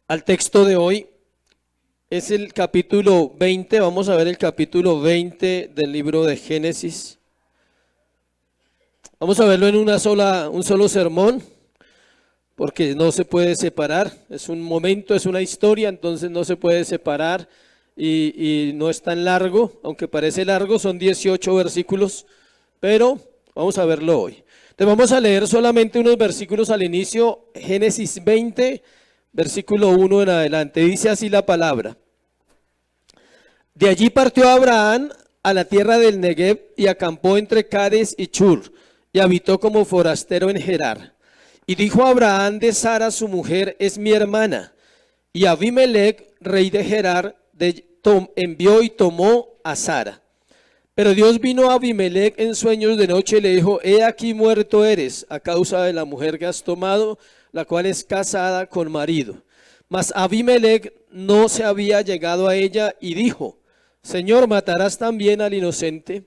al texto de hoy. Es el capítulo 20, vamos a ver el capítulo 20 del libro de Génesis. Vamos a verlo en un solo sermón, porque no se puede separar. Es un momento, es una historia, entonces no se puede separar y no es tan largo, aunque parece largo, son 18 versículos, pero vamos a verlo hoy. Te vamos a leer solamente unos versículos al inicio, Génesis 20, versículo 1 en adelante. Dice así la palabra. De allí partió Abraham a la tierra del Negev y acampó entre Cades y Chur y habitó como forastero en Gerar. Y dijo Abraham de Sara su mujer, es mi hermana. Y Abimelech, rey de Gerar, envió y tomó a Sara. Pero Dios vino a Abimelech en sueños de noche y le dijo, he aquí muerto eres a causa de la mujer que has tomado, la cual es casada con marido. Mas Abimelech no se había llegado a ella y dijo, Señor, ¿matarás también al inocente?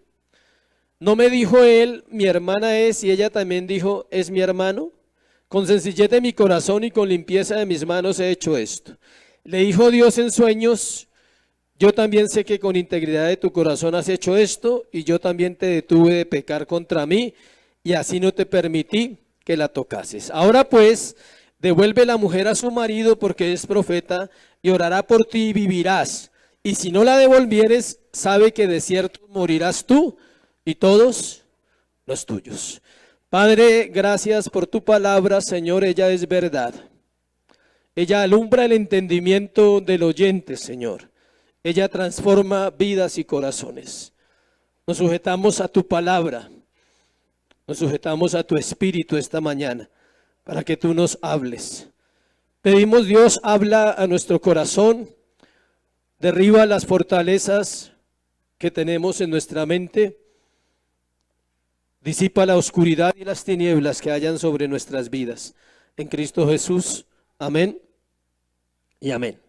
¿No me dijo él, mi hermana es, y ella también dijo, es mi hermano? Con sencillez de mi corazón y con limpieza de mis manos he hecho esto. Le dijo Dios en sueños, yo también sé que con integridad de tu corazón has hecho esto, y yo también te detuve de pecar contra mí, y así no te permití que la tocases. Ahora pues, devuelve la mujer a su marido porque es profeta, y orará por ti y vivirás. Y si no la devolvieres, sabe que de cierto morirás tú y todos los tuyos. Padre, gracias por tu palabra, Señor, ella es verdad. Ella alumbra el entendimiento del oyente, Señor. Ella transforma vidas y corazones. Nos sujetamos a tu palabra, nos sujetamos a tu espíritu esta mañana para que tú nos hables. Pedimos, Dios, habla a nuestro corazón, derriba las fortalezas que tenemos en nuestra mente, disipa la oscuridad y las tinieblas que hayan sobre nuestras vidas. En Cristo Jesús, amén y amén.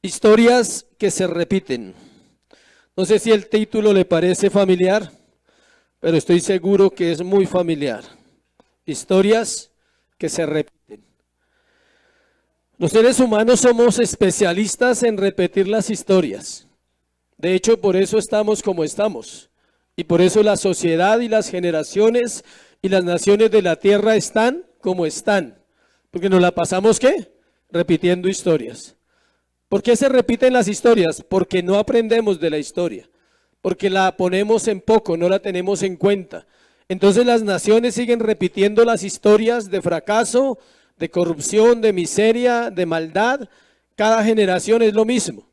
Historias que se repiten. No sé si el título le parece familiar, pero estoy seguro que es muy familiar. Historias que se repiten. Los seres humanos somos especialistas en repetir las historias. De hecho, por eso estamos como estamos. Y por eso la sociedad y las generaciones y las naciones de la tierra están como están. Porque nos la pasamos, ¿qué? Repitiendo historias. ¿Por qué se repiten las historias? Porque no aprendemos de la historia. Porque la ponemos en poco, no la tenemos en cuenta. Entonces las naciones siguen repitiendo las historias de fracaso, de corrupción, de miseria, de maldad. Cada generación es lo mismo.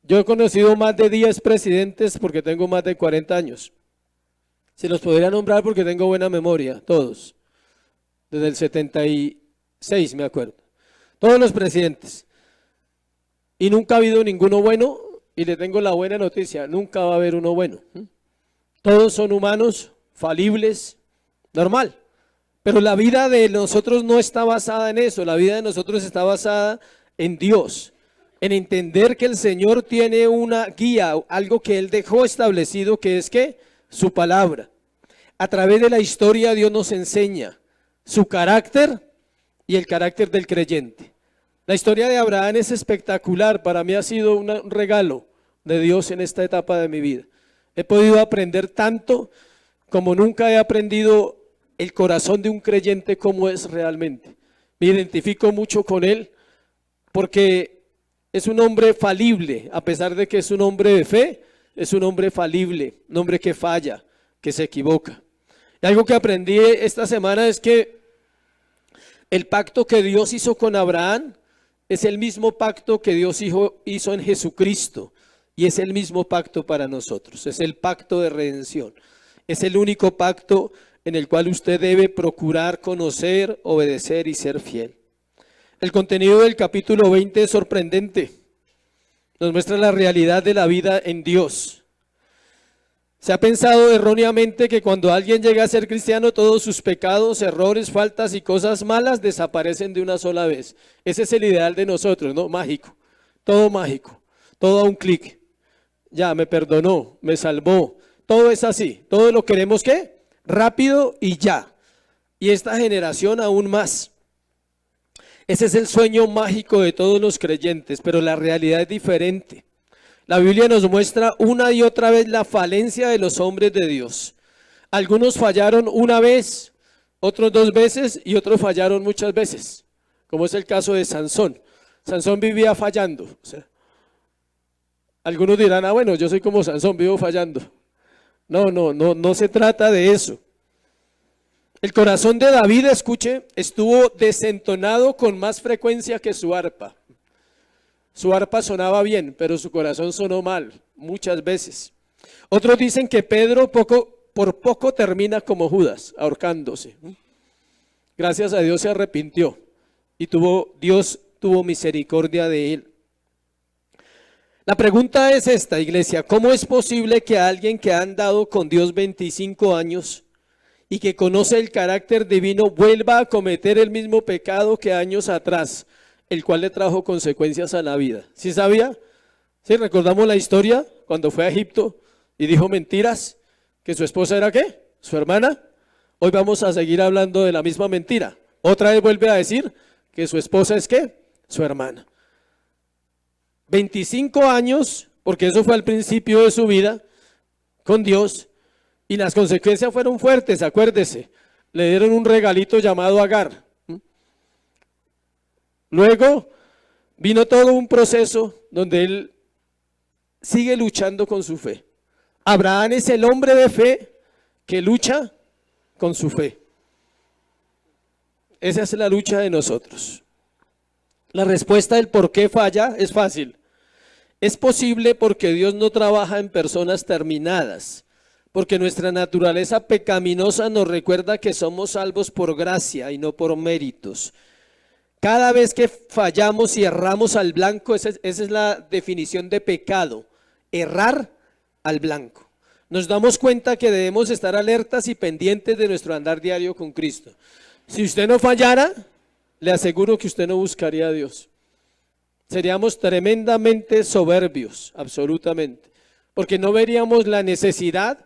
Yo he conocido más de 10 presidentes porque tengo más de 40 años. Se los podría nombrar porque tengo buena memoria, todos. Desde el 76 me acuerdo. Todos los presidentes. Y nunca ha habido ninguno bueno, y le tengo la buena noticia, nunca va a haber uno bueno. Todos son humanos, falibles, normal. Pero la vida de nosotros no está basada en eso, la vida de nosotros está basada en Dios, en entender que el Señor tiene una guía, algo que Él dejó establecido, que es ¿qué? Su palabra. A través de la historia Dios nos enseña su carácter y el carácter del creyente. La historia de Abraham es espectacular, para mí ha sido un regalo de Dios en esta etapa de mi vida. He podido aprender tanto como nunca he aprendido el corazón de un creyente como es realmente. Me identifico mucho con él porque es un hombre falible, a pesar de que es un hombre de fe, es un hombre falible, un hombre que falla, que se equivoca. Y algo que aprendí esta semana es que el pacto que Dios hizo con Abraham es el mismo pacto que Dios hizo en Jesucristo y es el mismo pacto para nosotros, es el pacto de redención. Es el único pacto en el cual usted debe procurar conocer, obedecer y ser fiel. El contenido del capítulo 20 es sorprendente. Nos muestra la realidad de la vida en Dios. Se ha pensado erróneamente que cuando alguien llega a ser cristiano, todos sus pecados, errores, faltas y cosas malas desaparecen de una sola vez. Ese es el ideal de nosotros, ¿no? Mágico, todo a un clic. Ya, me perdonó, me salvó. Todo es así, todo lo queremos ¿qué? Rápido y ya. Y esta generación aún más. Ese es el sueño mágico de todos los creyentes, pero la realidad es diferente. La Biblia nos muestra una y otra vez la falencia de los hombres de Dios. Algunos fallaron una vez, otros 2 veces y otros fallaron muchas veces, como es el caso de Sansón. Sansón vivía fallando. O sea, algunos dirán, bueno, yo soy como Sansón, vivo fallando. No se trata de eso. El corazón de David, escuche, estuvo desentonado con más frecuencia que su arpa. Su arpa sonaba bien, pero su corazón sonó mal, muchas veces. Otros dicen que Pedro por poco termina como Judas, ahorcándose. Gracias a Dios se arrepintió y Dios tuvo misericordia de él. La pregunta es esta, iglesia: ¿cómo es posible que alguien que ha andado con Dios 25 años y que conoce el carácter divino vuelva a cometer el mismo pecado que años atrás, el cual le trajo consecuencias a la vida? ¿Sí sabía? ¿Sí? ¿Recordamos la historia cuando fue a Egipto y dijo mentiras? ¿Que su esposa era qué? ¿Su hermana? Hoy vamos a seguir hablando de la misma mentira. Otra vez vuelve a decir que su esposa es ¿qué? Su hermana. 25 años, porque eso fue al principio de su vida con Dios, y las consecuencias fueron fuertes, acuérdese. Le dieron un regalito llamado Agar. Luego vino todo un proceso donde él sigue luchando con su fe. Abraham es el hombre de fe que lucha con su fe. Esa es la lucha de nosotros. La respuesta del por qué falla es fácil. Es posible porque Dios no trabaja en personas terminadas, porque nuestra naturaleza pecaminosa nos recuerda que somos salvos por gracia y no por méritos. Cada vez que fallamos y erramos al blanco, esa es la definición de pecado, errar al blanco. Nos damos cuenta que debemos estar alertas y pendientes de nuestro andar diario con Cristo. Si usted no fallara, le aseguro que usted no buscaría a Dios. Seríamos tremendamente soberbios, absolutamente, porque no veríamos la necesidad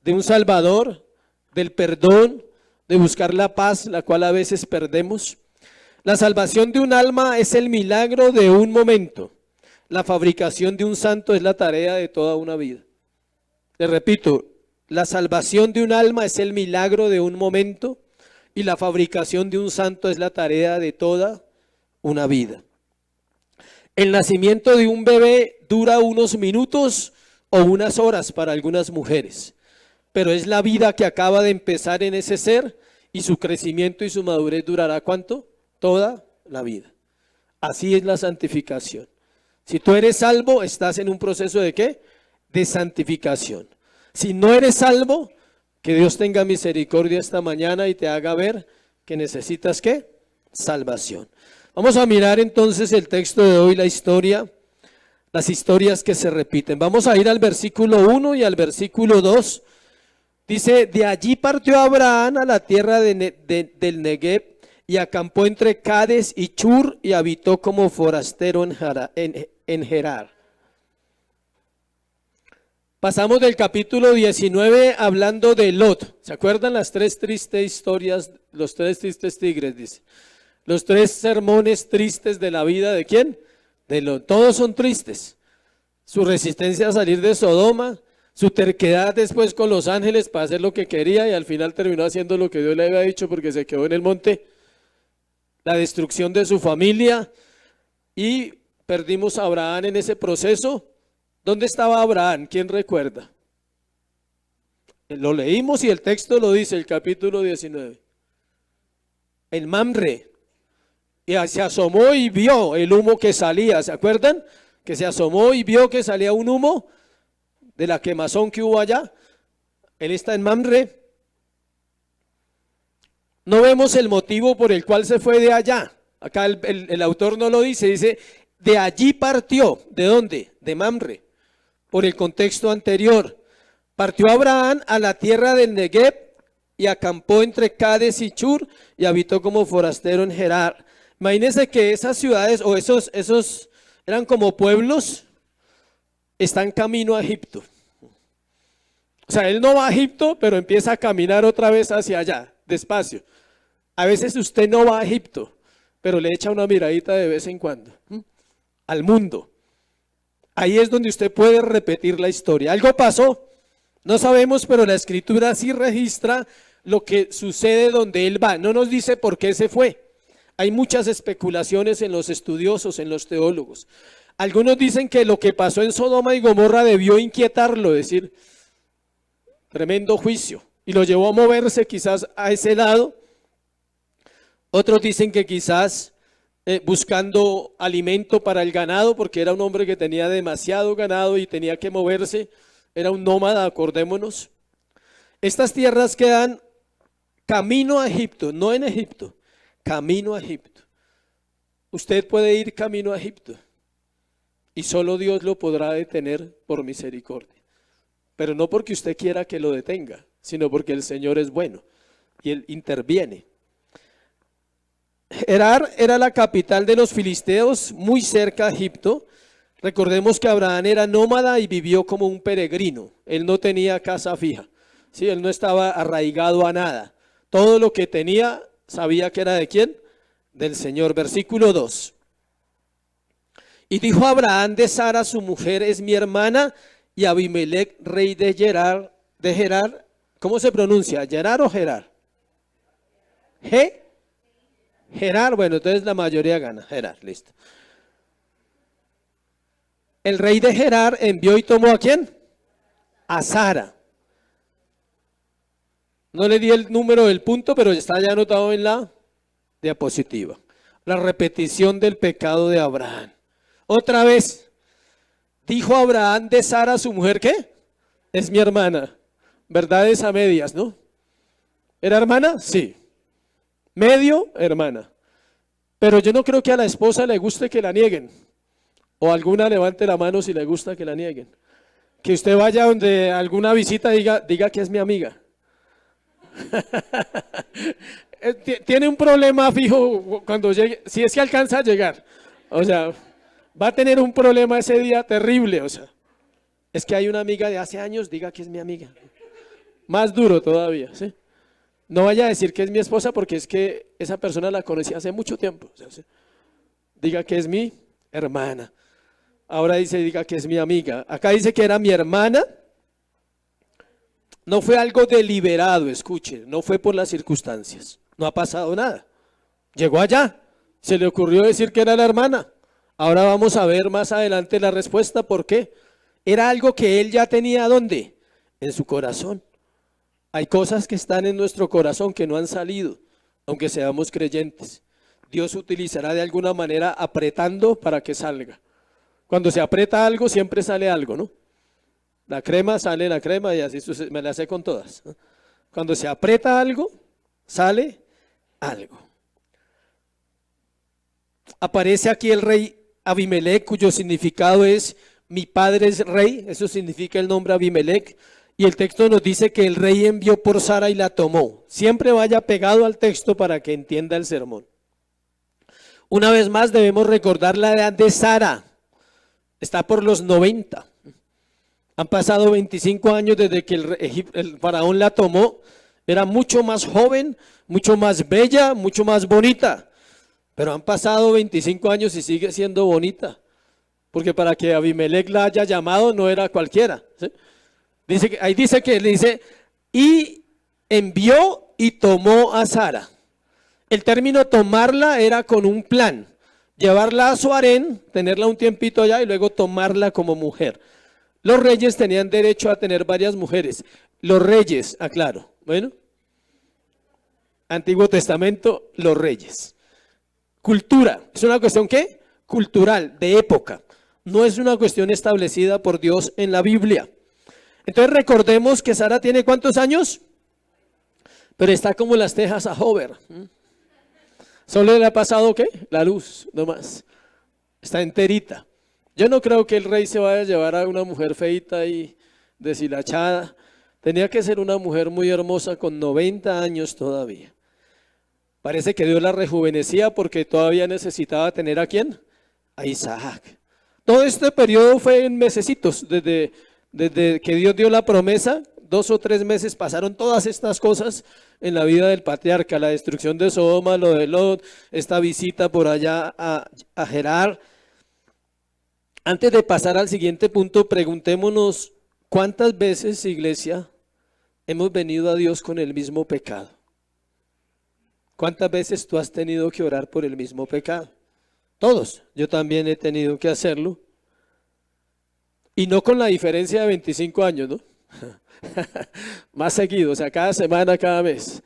de un Salvador, del perdón, de buscar la paz, la cual a veces perdemos. La salvación de un alma es el milagro de un momento. La fabricación de un santo es la tarea de toda una vida. Le repito, la salvación de un alma es el milagro de un momento y la fabricación de un santo es la tarea de toda una vida. El nacimiento de un bebé dura unos minutos o unas horas para algunas mujeres, pero es la vida que acaba de empezar en ese ser y su crecimiento y su madurez durará ¿cuánto? Toda la vida. Así es la santificación. Si tú eres salvo, estás en un proceso de ¿qué? De santificación. Si no eres salvo, que Dios tenga misericordia esta mañana y te haga ver que necesitas ¿qué? Salvación. Vamos a mirar entonces el texto de hoy, la historia, las historias que se repiten. Vamos a ir al versículo 1 y al versículo 2. Dice, de allí partió Abraham a la tierra del Negev y acampó entre Cades y Chur y habitó como forastero en Gerar. Pasamos del capítulo 19 hablando de Lot. ¿Se acuerdan las 3 tristes historias, los 3 tristes tigres, dice? Los 3 sermones tristes de la vida ¿de quién? De Lot. Todos son tristes. Su resistencia a salir de Sodoma, su terquedad después con los ángeles para hacer lo que quería y al final terminó haciendo lo que Dios le había dicho porque se quedó en el monte. La destrucción de su familia y perdimos a Abraham en ese proceso. ¿Dónde estaba Abraham? ¿Quién recuerda? Lo leímos y el texto lo dice, el capítulo 19. En Mamre. Y se asomó y vio el humo que salía, ¿se acuerdan? Que se asomó y vio que salía un humo de la quemazón que hubo allá. Él está en Mamre. No vemos el motivo por el cual se fue de allá. Acá el autor no lo dice, dice, de allí partió. ¿De dónde? De Mamre. Por el contexto anterior. Partió Abraham a la tierra del Negev y acampó entre Cades y Chur y habitó como forastero en Gerar. Imagínense que esas ciudades o esos eran como pueblos, están camino a Egipto. O sea, él no va a Egipto, pero empieza a caminar otra vez hacia allá, despacio. A veces usted no va a Egipto, pero le echa una miradita de vez en cuando al mundo. Ahí es donde usted puede repetir la historia. Algo pasó, no sabemos, pero la escritura sí registra lo que sucede donde él va. No nos dice por qué se fue. Hay muchas especulaciones en los estudiosos, en los teólogos. Algunos dicen que lo que pasó en Sodoma y Gomorra debió inquietarlo, es decir, tremendo juicio, y lo llevó a moverse quizás a ese lado. Otros dicen que quizás buscando alimento para el ganado, porque era un hombre que tenía demasiado ganado y tenía que moverse, era un nómada, acordémonos. Estas tierras quedan camino a Egipto, no en Egipto, camino a Egipto. Usted puede ir camino a Egipto y solo Dios lo podrá detener por misericordia. Pero no porque usted quiera que lo detenga, sino porque el Señor es bueno y Él interviene. Gerar era la capital de los filisteos, muy cerca a Egipto. Recordemos que Abraham era nómada y vivió como un peregrino. Él no tenía casa fija, ¿sí? Él no estaba arraigado a nada. Todo lo que tenía sabía que era de quién, del Señor. Versículo 2. Y dijo Abraham de Sara, su mujer es mi hermana, y Abimelech, rey de Gerar, ¿cómo se pronuncia? ¿Gerar o Gerar? Gerar, bueno, entonces la mayoría gana. Gerar, listo. El rey de Gerar envió y tomó ¿a quién? A Sara. No le di el número del punto, pero está ya anotado en la diapositiva. La repetición del pecado de Abraham. Otra vez, dijo Abraham de Sara, su mujer, ¿qué? Es mi hermana. Verdades a medias, ¿no? ¿Era hermana? Sí. Medio, hermana. Pero yo no creo que a la esposa le guste que la nieguen. O alguna levante la mano si le gusta que la nieguen. Que usted vaya donde alguna visita diga que es mi amiga. Tiene un problema fijo cuando llegue, si es que alcanza a llegar. O sea, va a tener un problema ese día terrible. O sea, es que hay una amiga de hace años, diga que es mi amiga. Más duro todavía, ¿sí? No vaya a decir que es mi esposa porque es que esa persona la conocí hace mucho tiempo. O sea, ¿sí? Diga que es mi hermana. Ahora diga que es mi amiga. Acá dice que era mi hermana. No fue algo deliberado, escuche, no fue por las circunstancias. No ha pasado nada. Llegó allá, se le ocurrió decir que era la hermana. Ahora vamos a ver más adelante la respuesta. ¿Por qué? Era algo que él ya tenía, ¿dónde? En su corazón. Hay cosas que están en nuestro corazón que no han salido, aunque seamos creyentes. Dios utilizará de alguna manera apretando para que salga. Cuando se aprieta algo, siempre sale algo, ¿no? La crema, sale la crema y así me la sé con todas. Cuando se aprieta algo, sale algo. Aparece aquí el rey Abimelech, cuyo significado es mi padre es rey, eso significa el nombre Abimelech. Y el texto nos dice que el rey envió por Sara y la tomó. Siempre vaya pegado al texto para que entienda el sermón. Una vez más debemos recordar la edad de Sara. Está por los 90. Han pasado 25 años desde que el faraón la tomó. Era mucho más joven, mucho más bella, mucho más bonita. Pero han pasado 25 años y sigue siendo bonita. Porque para que Abimelech la haya llamado no era cualquiera, ¿sí? Ahí dice y envió y tomó a Sara. El término tomarla era con un plan. Llevarla a su harén, tenerla un tiempito allá y luego tomarla como mujer. Los reyes tenían derecho a tener varias mujeres. Los reyes, aclaro, bueno. Antiguo Testamento, los reyes. Cultura, ¿es una cuestión qué? Cultural, de época. No es una cuestión establecida por Dios en la Biblia. Entonces recordemos que Sara tiene ¿cuántos años? Pero está como las tejas a Hover. Solo le ha pasado ¿qué? La luz, nomás. Está enterita. Yo no creo que el rey se vaya a llevar a una mujer feita y deshilachada. Tenía que ser una mujer muy hermosa con 90 años todavía. Parece que Dios la rejuvenecía porque todavía necesitaba tener ¿a quién? A Isaac. Todo este periodo fue en mesecitos, desde que Dios dio la promesa, 2 o 3 meses pasaron todas estas cosas en la vida del patriarca, la destrucción de Sodoma, lo de Lot, esta visita por allá a Gerar. Antes de pasar al siguiente punto, preguntémonos cuántas veces, iglesia, hemos venido a Dios con el mismo pecado. ¿Cuántas veces tú has tenido que orar por el mismo pecado? Todos, yo también he tenido que hacerlo. Y no con la diferencia de 25 años, ¿no? Más seguido, o sea, cada semana, cada mes.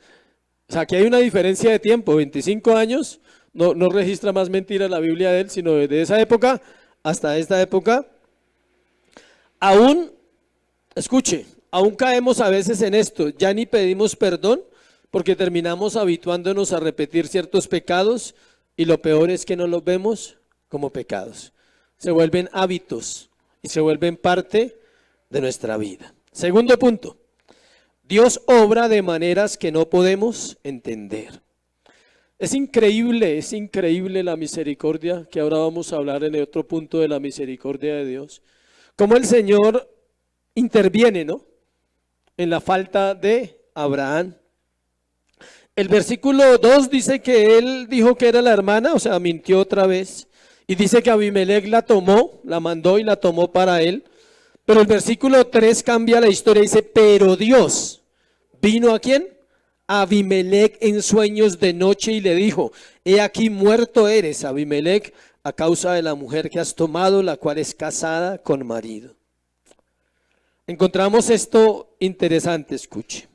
O sea, aquí hay una diferencia de tiempo, 25 años, no registra más mentiras la Biblia de él, sino desde esa época hasta esta época. Aún, escuche, aún caemos a veces en esto, ya ni pedimos perdón porque terminamos habituándonos a repetir ciertos pecados y lo peor es que no los vemos como pecados. Se vuelven hábitos y se vuelven parte de nuestra vida. Segundo punto, Dios obra de maneras que no podemos entender. Es increíble la misericordia, que ahora vamos a hablar en el otro punto de la misericordia de Dios. Cómo el Señor interviene, ¿no?, en la falta de Abraham. El versículo 2 dice que él dijo que era la hermana, o sea, mintió otra vez. Y dice que Abimelec la tomó, la mandó y la tomó para él. Pero el versículo 3 cambia la historia y dice, pero Dios vino ¿a quién? A Abimelec en sueños de noche y le dijo, he aquí muerto eres, Abimelec, a causa de la mujer que has tomado, la cual es casada con marido. Encontramos esto interesante, escuche.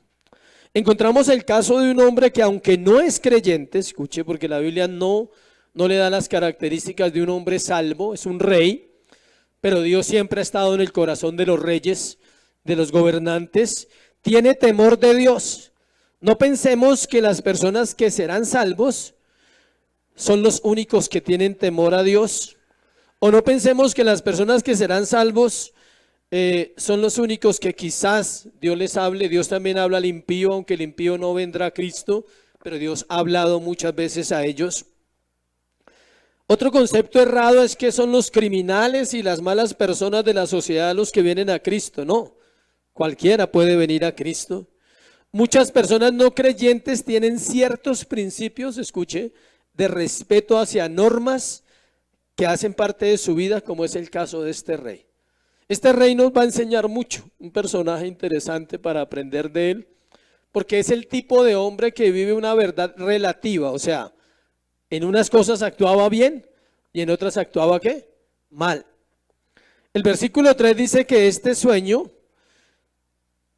Encontramos el caso de un hombre que aunque no es creyente, escuche, porque la Biblia no le da las características de un hombre salvo, es un rey, pero Dios siempre ha estado en el corazón de los reyes, de los gobernantes, tiene temor de Dios. No pensemos que las personas que serán salvos son los únicos que tienen temor a Dios, o no pensemos que las personas que serán salvos son los únicos que quizás Dios les hable. Dios también habla al impío, aunque el impío no vendrá a Cristo, pero Dios ha hablado muchas veces a ellos. Otro concepto errado es que son los criminales y las malas personas de la sociedad los que vienen a Cristo. No, cualquiera puede venir a Cristo. Muchas personas no creyentes tienen ciertos principios, escuche, de respeto hacia normas que hacen parte de su vida, como es el caso de este rey. Este rey nos va a enseñar mucho, un personaje interesante para aprender de él, porque es el tipo de hombre que vive una verdad relativa, o sea, en unas cosas actuaba bien y en otras actuaba ¿qué? Mal. El versículo 3 dice que este sueño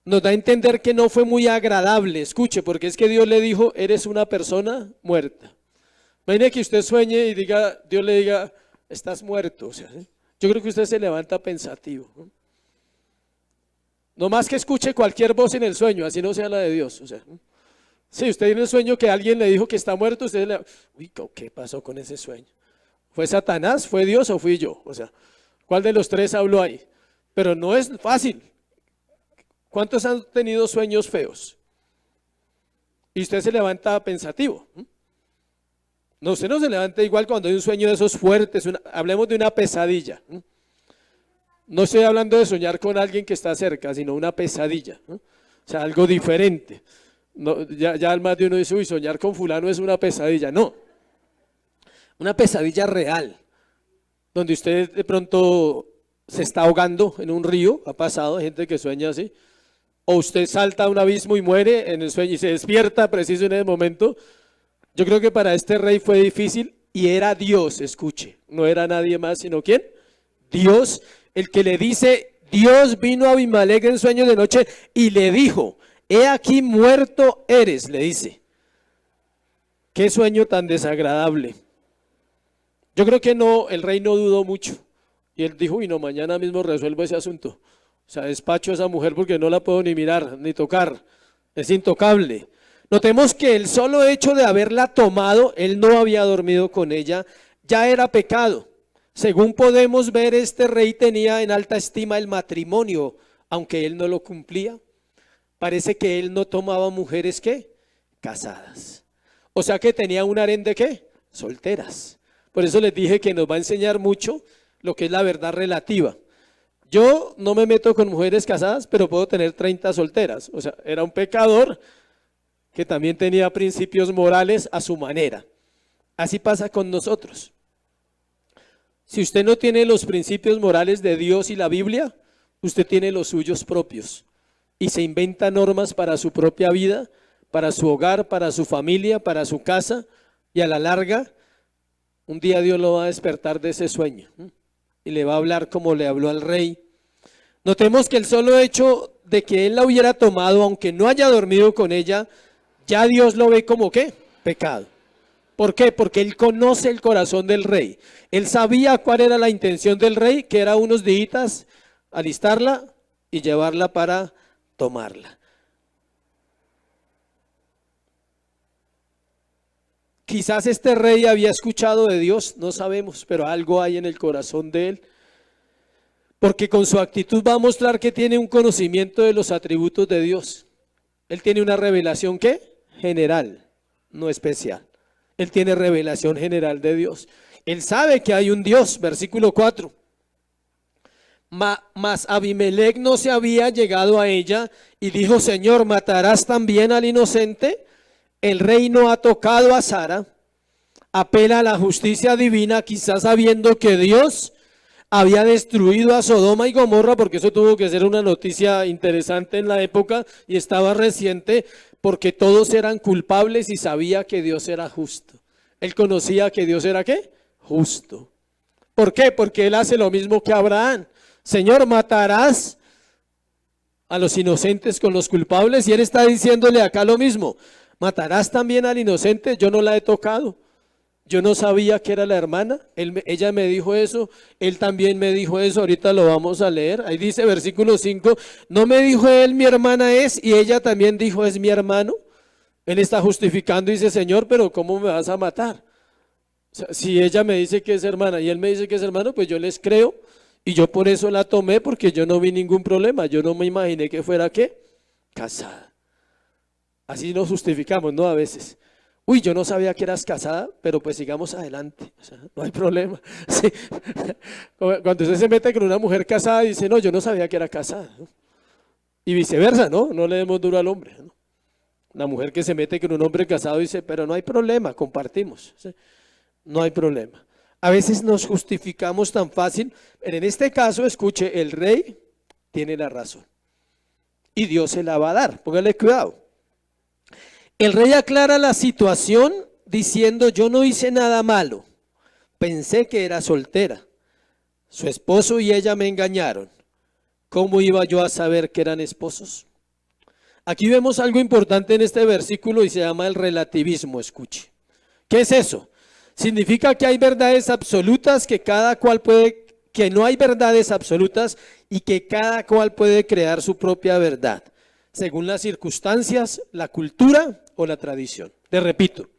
nos da a entender que no fue muy agradable, escuche, porque es que Dios le dijo, eres una persona muerta. Imagine que usted sueñe y diga, Dios le diga, estás muerto, o sea, ¿sí? Yo creo que usted se levanta pensativo, ¿no? No más que escuche cualquier voz en el sueño, así no sea la de Dios, o sea, ¿no? Si usted tiene un sueño que alguien le dijo que está muerto, usted le... Uy, ¿qué pasó con ese sueño? ¿Fue Satanás, fue Dios o fui yo? O sea, ¿cuál de los tres habló ahí? Pero no es fácil. ¿Cuántos han tenido sueños feos? Y usted se levanta pensativo. No, usted no se levanta igual cuando hay un sueño de esos fuertes, hablemos de una pesadilla. No estoy hablando de soñar con alguien que está cerca, sino una pesadilla, ¿no? O sea, algo diferente. No, ya más de uno dice, uy, soñar con fulano es una pesadilla. No, una pesadilla real, donde usted de pronto se está ahogando en un río, ha pasado, hay gente que sueña así, o usted salta a un abismo y muere en el sueño y se despierta preciso en ese momento. Yo creo que para este rey fue difícil y era Dios, escuche, no era nadie más, sino ¿quién? Dios, el que le dice, Dios vino a Abimelec en sueño de noche y le dijo, he aquí muerto eres, le dice. Qué sueño tan desagradable. Yo creo que no, el rey no dudó mucho y él dijo, uy no, mañana mismo resuelvo ese asunto. O sea, despacho a esa mujer porque no la puedo ni mirar, ni tocar, es intocable. Notemos que el solo hecho de haberla tomado, él no había dormido con ella, ya era pecado. Según podemos ver, este rey tenía en alta estima el matrimonio, aunque él no lo cumplía. Parece que él no tomaba mujeres ¿qué? Casadas. O sea que tenía un harén de ¿qué? Solteras. Por eso les dije que nos va a enseñar mucho lo que es la verdad relativa. Yo no me meto con mujeres casadas, pero puedo tener 30 solteras. O sea, era un pecador que también tenía principios morales a su manera. Así pasa con nosotros. Si usted no tiene los principios morales de Dios y la Biblia, usted tiene los suyos propios y se inventa normas para su propia vida, para su hogar, para su familia, para su casa, y a la larga, un día Dios lo va a despertar de ese sueño y le va a hablar como le habló al rey. Notemos que el solo hecho de que él la hubiera tomado, aunque no haya dormido con ella, ya Dios lo ve como ¿qué? Pecado. ¿Por qué? Porque él conoce el corazón del rey. Él sabía cuál era la intención del rey, que era unos días alistarla y llevarla para tomarla. Quizás este rey había escuchado de Dios, no sabemos, pero algo hay en el corazón de él. Porque con su actitud va a mostrar que tiene un conocimiento de los atributos de Dios. Él tiene una revelación ¿qué? General, no especial. Él tiene revelación general de Dios. Él sabe que hay un Dios, versículo 4. Mas Abimelech no se había llegado a ella y dijo, Señor, ¿matarás también al inocente? El rey no ha tocado a Sara. Apela a la justicia divina, quizás sabiendo que Dios había destruido a Sodoma y Gomorra, porque eso tuvo que ser una noticia interesante en la época y estaba reciente, porque todos eran culpables y sabía que Dios era justo. Él conocía que Dios era ¿qué? Justo. ¿Por qué? Porque él hace lo mismo que Abraham. Señor, ¿matarás a los inocentes con los culpables? Y él está diciéndole acá lo mismo. ¿Matarás también al inocente? Yo no la he tocado. Yo no sabía que era la hermana. Ella me dijo eso. Él también me dijo eso. Ahorita lo vamos a leer. Ahí dice versículo 5. No me dijo él, mi hermana es, y ella también dijo, es mi hermano. Él está justificando y dice, Señor, pero ¿cómo me vas a matar? O sea, si ella me dice que es hermana y él me dice que es hermano, pues yo les creo. Y yo por eso la tomé, porque yo no vi ningún problema. Yo no me imaginé que fuera ¿qué? Casada. Así nos justificamos, ¿no? A veces. Uy, yo no sabía que eras casada, pero pues sigamos adelante, o sea, no hay problema. Sí. Cuando usted se mete con una mujer casada, dice, no, yo no sabía que era casada, ¿no? Y viceversa, ¿no? No le demos duro al hombre, ¿no? Una mujer que se mete con un hombre casado dice, pero no hay problema, compartimos, ¿sí? No hay problema. A veces nos justificamos tan fácil, pero en este caso, escuche, el rey tiene la razón y Dios se la va a dar, póngale cuidado. El rey aclara la situación diciendo, yo no hice nada malo, pensé que era soltera, su esposo y ella me engañaron, ¿cómo iba yo a saber que eran esposos? Aquí vemos algo importante en este versículo y se llama el relativismo, escuche. ¿Qué es eso? Significa que hay verdades absolutas que cada cual puede, que no hay verdades absolutas y que cada cual puede crear su propia verdad, según las circunstancias, la cultura o la tradición. Te repito,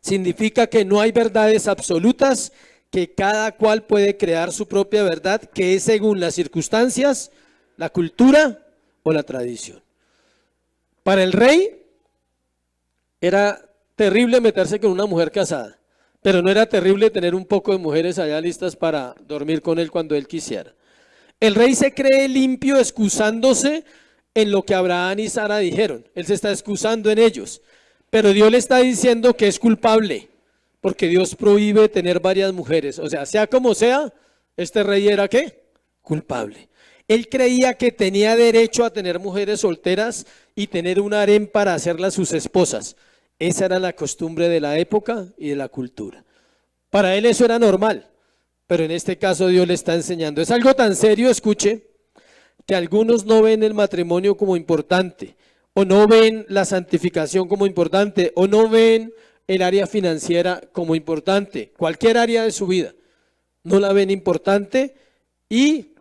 significa que no hay verdades absolutas, que cada cual puede crear su propia verdad, que es según las circunstancias, la cultura o la tradición. Para el rey era terrible meterse con una mujer casada, pero no era terrible tener un poco de mujeres allá listas para dormir con él cuando él quisiera. El rey se cree limpio excusándose en lo que Abraham y Sara dijeron. Él se está excusando en ellos, pero Dios le está diciendo que es culpable, porque Dios prohíbe tener varias mujeres. O sea como sea, este rey era ¿qué? Culpable. Él creía que tenía derecho a tener mujeres solteras y tener un harén para hacerlas sus esposas. Esa era la costumbre de la época y de la cultura. Para él eso era normal, pero en este caso Dios le está enseñando. Es algo tan serio, escuche, que algunos no ven el matrimonio como importante, o no ven la santificación como importante, o no ven el área financiera como importante, cualquier área de su vida, no la ven importante, y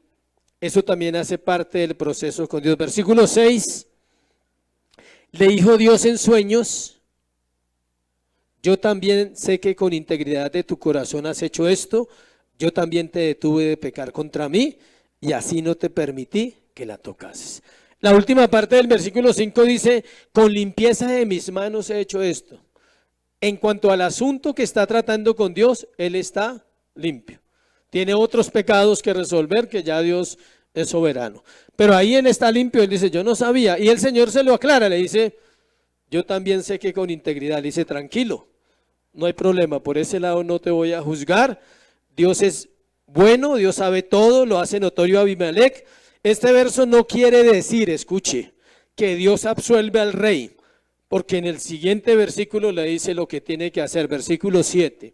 eso también hace parte del proceso con Dios. Versículo 6, le dijo Dios en sueños, yo también sé que con integridad de tu corazón has hecho esto, yo también te detuve de pecar contra mí, y así no te permití que la tocases. La última parte del versículo 5 dice, con limpieza de mis manos he hecho esto. En cuanto al asunto que está tratando con Dios, él está limpio. Tiene otros pecados que resolver que ya Dios es soberano. Pero ahí él está limpio, él dice, yo no sabía. Y el Señor se lo aclara, le dice, yo también sé que con integridad. Le dice, tranquilo, no hay problema, por ese lado no te voy a juzgar. Dios es bueno, Dios sabe todo, lo hace notorio a Abimelech. Este verso no quiere decir, escuche, que Dios absuelve al rey, porque en el siguiente versículo le dice lo que tiene que hacer, versículo 7.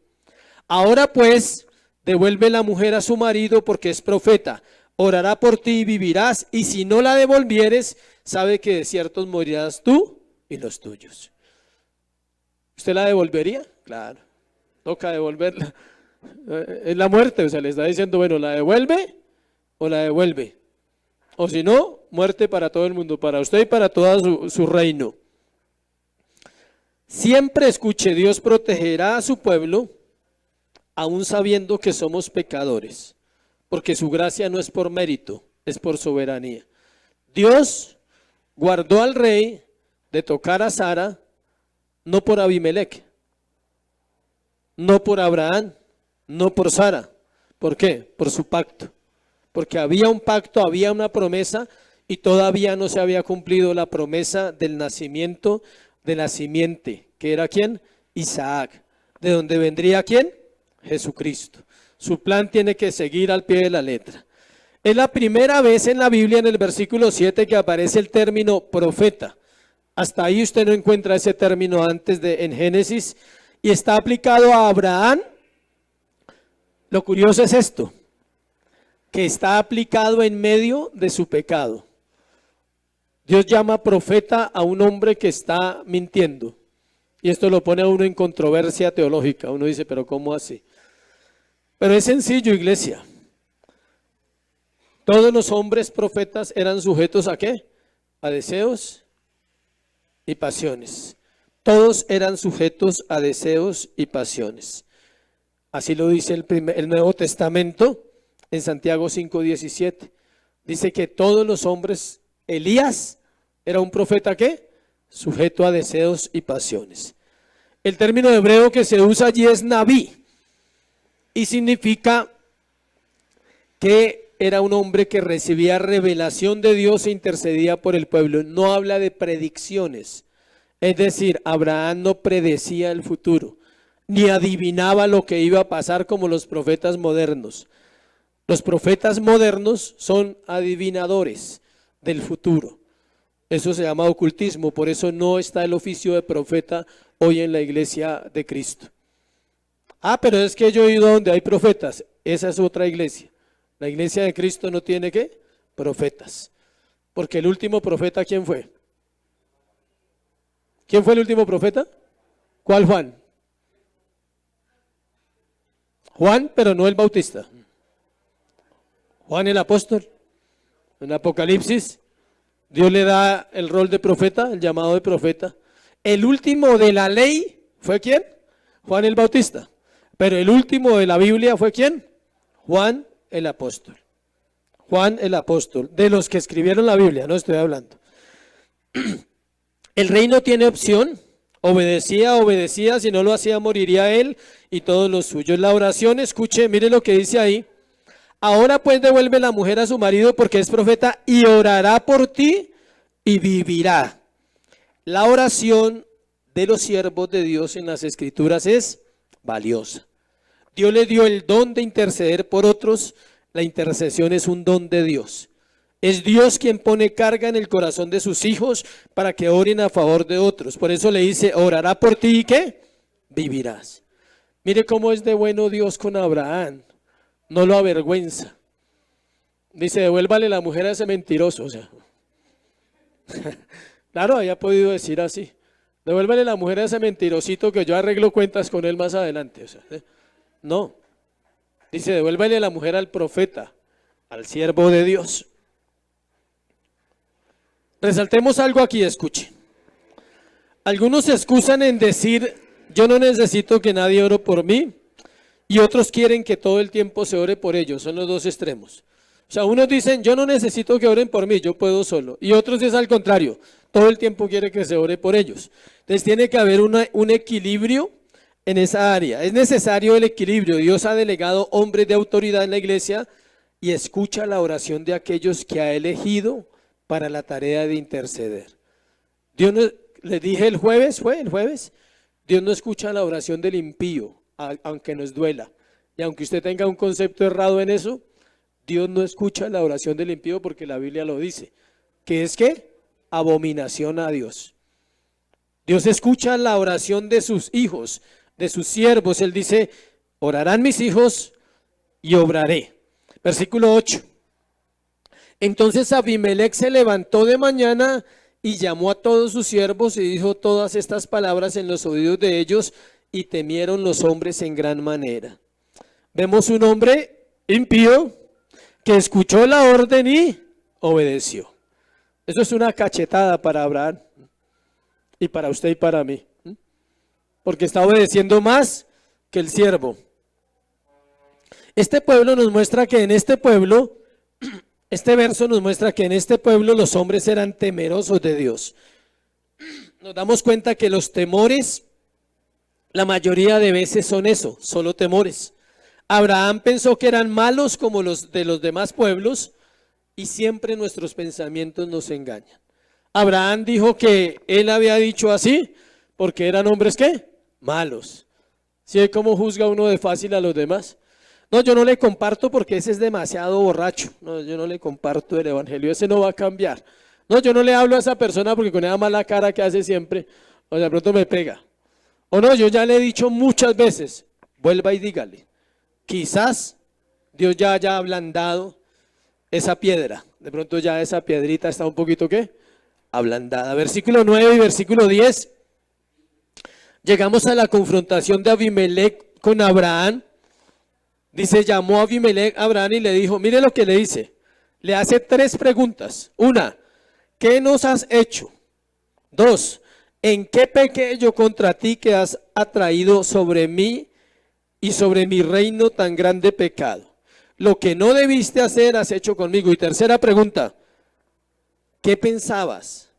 Ahora pues, devuelve la mujer a su marido porque es profeta, orará por ti y vivirás, y si no la devolvieres, sabe que de ciertos morirás tú y los tuyos. ¿Usted la devolvería? Claro, toca devolverla. Es la muerte, o sea, le está diciendo, bueno, ¿la devuelve o la devuelve? O si no, muerte para todo el mundo, para usted y para todo su reino. Siempre escuche, Dios protegerá a su pueblo, aún sabiendo que somos pecadores, porque su gracia no es por mérito, es por soberanía. Dios guardó al rey de tocar a Sara, no por Abimelech, no por Abraham, no por Sara. ¿Por qué? Por su pacto. Porque había un pacto, había una promesa y todavía no se había cumplido la promesa del nacimiento de la simiente, que era ¿quién? Isaac. ¿De dónde vendría quién? Jesucristo. Su plan tiene que seguir al pie de la letra. Es la primera vez en la Biblia, en el versículo 7, que aparece el término profeta. Hasta ahí usted no encuentra ese término antes en Génesis, y está aplicado a Abraham. Lo curioso es esto, que está aplicado en medio de su pecado. Dios llama profeta a un hombre que está mintiendo. Y esto lo pone a uno en controversia teológica. Uno dice, pero ¿cómo así? Pero es sencillo, iglesia. Todos los hombres profetas eran sujetos ¿a qué? A deseos y pasiones. Todos eran sujetos a deseos y pasiones. Así lo dice el Nuevo Testamento en Santiago 5:17. Dice que todos los hombres, Elías era un profeta ¿qué? Sujeto a deseos y pasiones. El término hebreo que se usa allí es Nabí y significa que era un hombre que recibía revelación de Dios e intercedía por el pueblo. No habla de predicciones, es decir, Abraham no predecía el futuro, ni adivinaba lo que iba a pasar como los profetas modernos. Los profetas modernos son adivinadores del futuro. Eso se llama ocultismo, por eso no está el oficio de profeta hoy en la iglesia de Cristo. Ah, pero es que yo he ido donde hay profetas. Esa es otra iglesia. La iglesia de Cristo no tiene ¿qué? Profetas. Porque el último profeta, ¿quién fue? ¿Quién fue el último profeta? ¿Cuál Juan? Juan, pero no el Bautista. Juan el apóstol. En Apocalipsis, Dios le da el rol de profeta, el llamado de profeta. El último de la ley fue ¿quién? Juan el Bautista. Pero el último de la Biblia fue ¿quién? Juan el apóstol. Juan el apóstol. De los que escribieron la Biblia, no estoy hablando. El rey no tiene opción. Obedecía, si no lo hacía moriría él y todos los suyos. La oración, escuche, mire lo que dice ahí. Ahora pues devuelve la mujer a su marido porque es profeta y orará por ti y vivirá. La oración de los siervos de Dios en las Escrituras es valiosa. Dios le dio el don de interceder por otros. La intercesión es un don de Dios. Es Dios quien pone carga en el corazón de sus hijos para que oren a favor de otros. Por eso le dice, orará por ti y ¿qué? Vivirás. Mire cómo es de bueno Dios con Abraham. No lo avergüenza. Dice, devuélvale la mujer a ese mentiroso. O sea, claro, había podido decir así. Devuélvale la mujer a ese mentirosito que yo arreglo cuentas con él más adelante. O sea, no. Dice, devuélvale la mujer al profeta, al siervo de Dios. Resaltemos algo aquí, escuche. Algunos se excusan en decir, yo no necesito que nadie ore por mí, y otros quieren que todo el tiempo se ore por ellos. Son los dos extremos. O sea, unos dicen, yo no necesito que oren por mí, yo puedo solo. Y otros es al contrario, todo el tiempo quiere que se ore por ellos. Entonces tiene que haber un equilibrio en esa área. Es necesario el equilibrio. Dios ha delegado hombres de autoridad en la iglesia y escucha la oración de aquellos que ha elegido para la tarea de interceder. Dios no, les dije el jueves, Dios no escucha la oración del impío, aunque nos duela. Y aunque usted tenga un concepto errado en eso, Dios no escucha la oración del impío porque la Biblia lo dice. ¿Qué es qué? Abominación a Dios. Dios escucha la oración de sus hijos, de sus siervos. Él dice, orarán mis hijos y obraré. Versículo 8. Entonces Abimelech se levantó de mañana y llamó a todos sus siervos y dijo todas estas palabras en los oídos de ellos y temieron los hombres en gran manera. Vemos un hombre impío que escuchó la orden y obedeció. Eso es una cachetada para Abraham y para usted y para mí, porque está obedeciendo más que el siervo. Este pueblo nos muestra que en este pueblo, este verso nos muestra que en este pueblo los hombres eran temerosos de Dios. Nos damos cuenta que los temores, la mayoría de veces son eso, solo temores. Abraham pensó que eran malos como los de los demás pueblos y siempre nuestros pensamientos nos engañan. Abraham dijo que él había dicho así porque eran hombres ¿qué? Malos. ¿Sí? ¿Cómo juzga uno de fácil a los demás? No, yo no le comparto porque ese es demasiado borracho. No, yo no le comparto el evangelio, ese no va a cambiar. No, yo no le hablo a esa persona porque con esa mala cara que hace siempre, o sea, de pronto me pega. O no, yo ya le he dicho muchas veces, vuelva y dígale. Quizás Dios ya haya ablandado esa piedra. De pronto ya esa piedrita está un poquito ¿qué? Ablandada. Versículo 9 y versículo 10. Llegamos a la confrontación de Abimelech con Abraham. Dice, llamó a Abimelech a Abraham y le dijo, mire lo que le dice. Le hace 3 preguntas. 1, ¿qué nos has hecho? 2, ¿en qué pequé yo contra ti que has atraído sobre mí y sobre mi reino tan grande pecado? Lo que no debiste hacer has hecho conmigo. Y tercera pregunta, ¿qué pensabas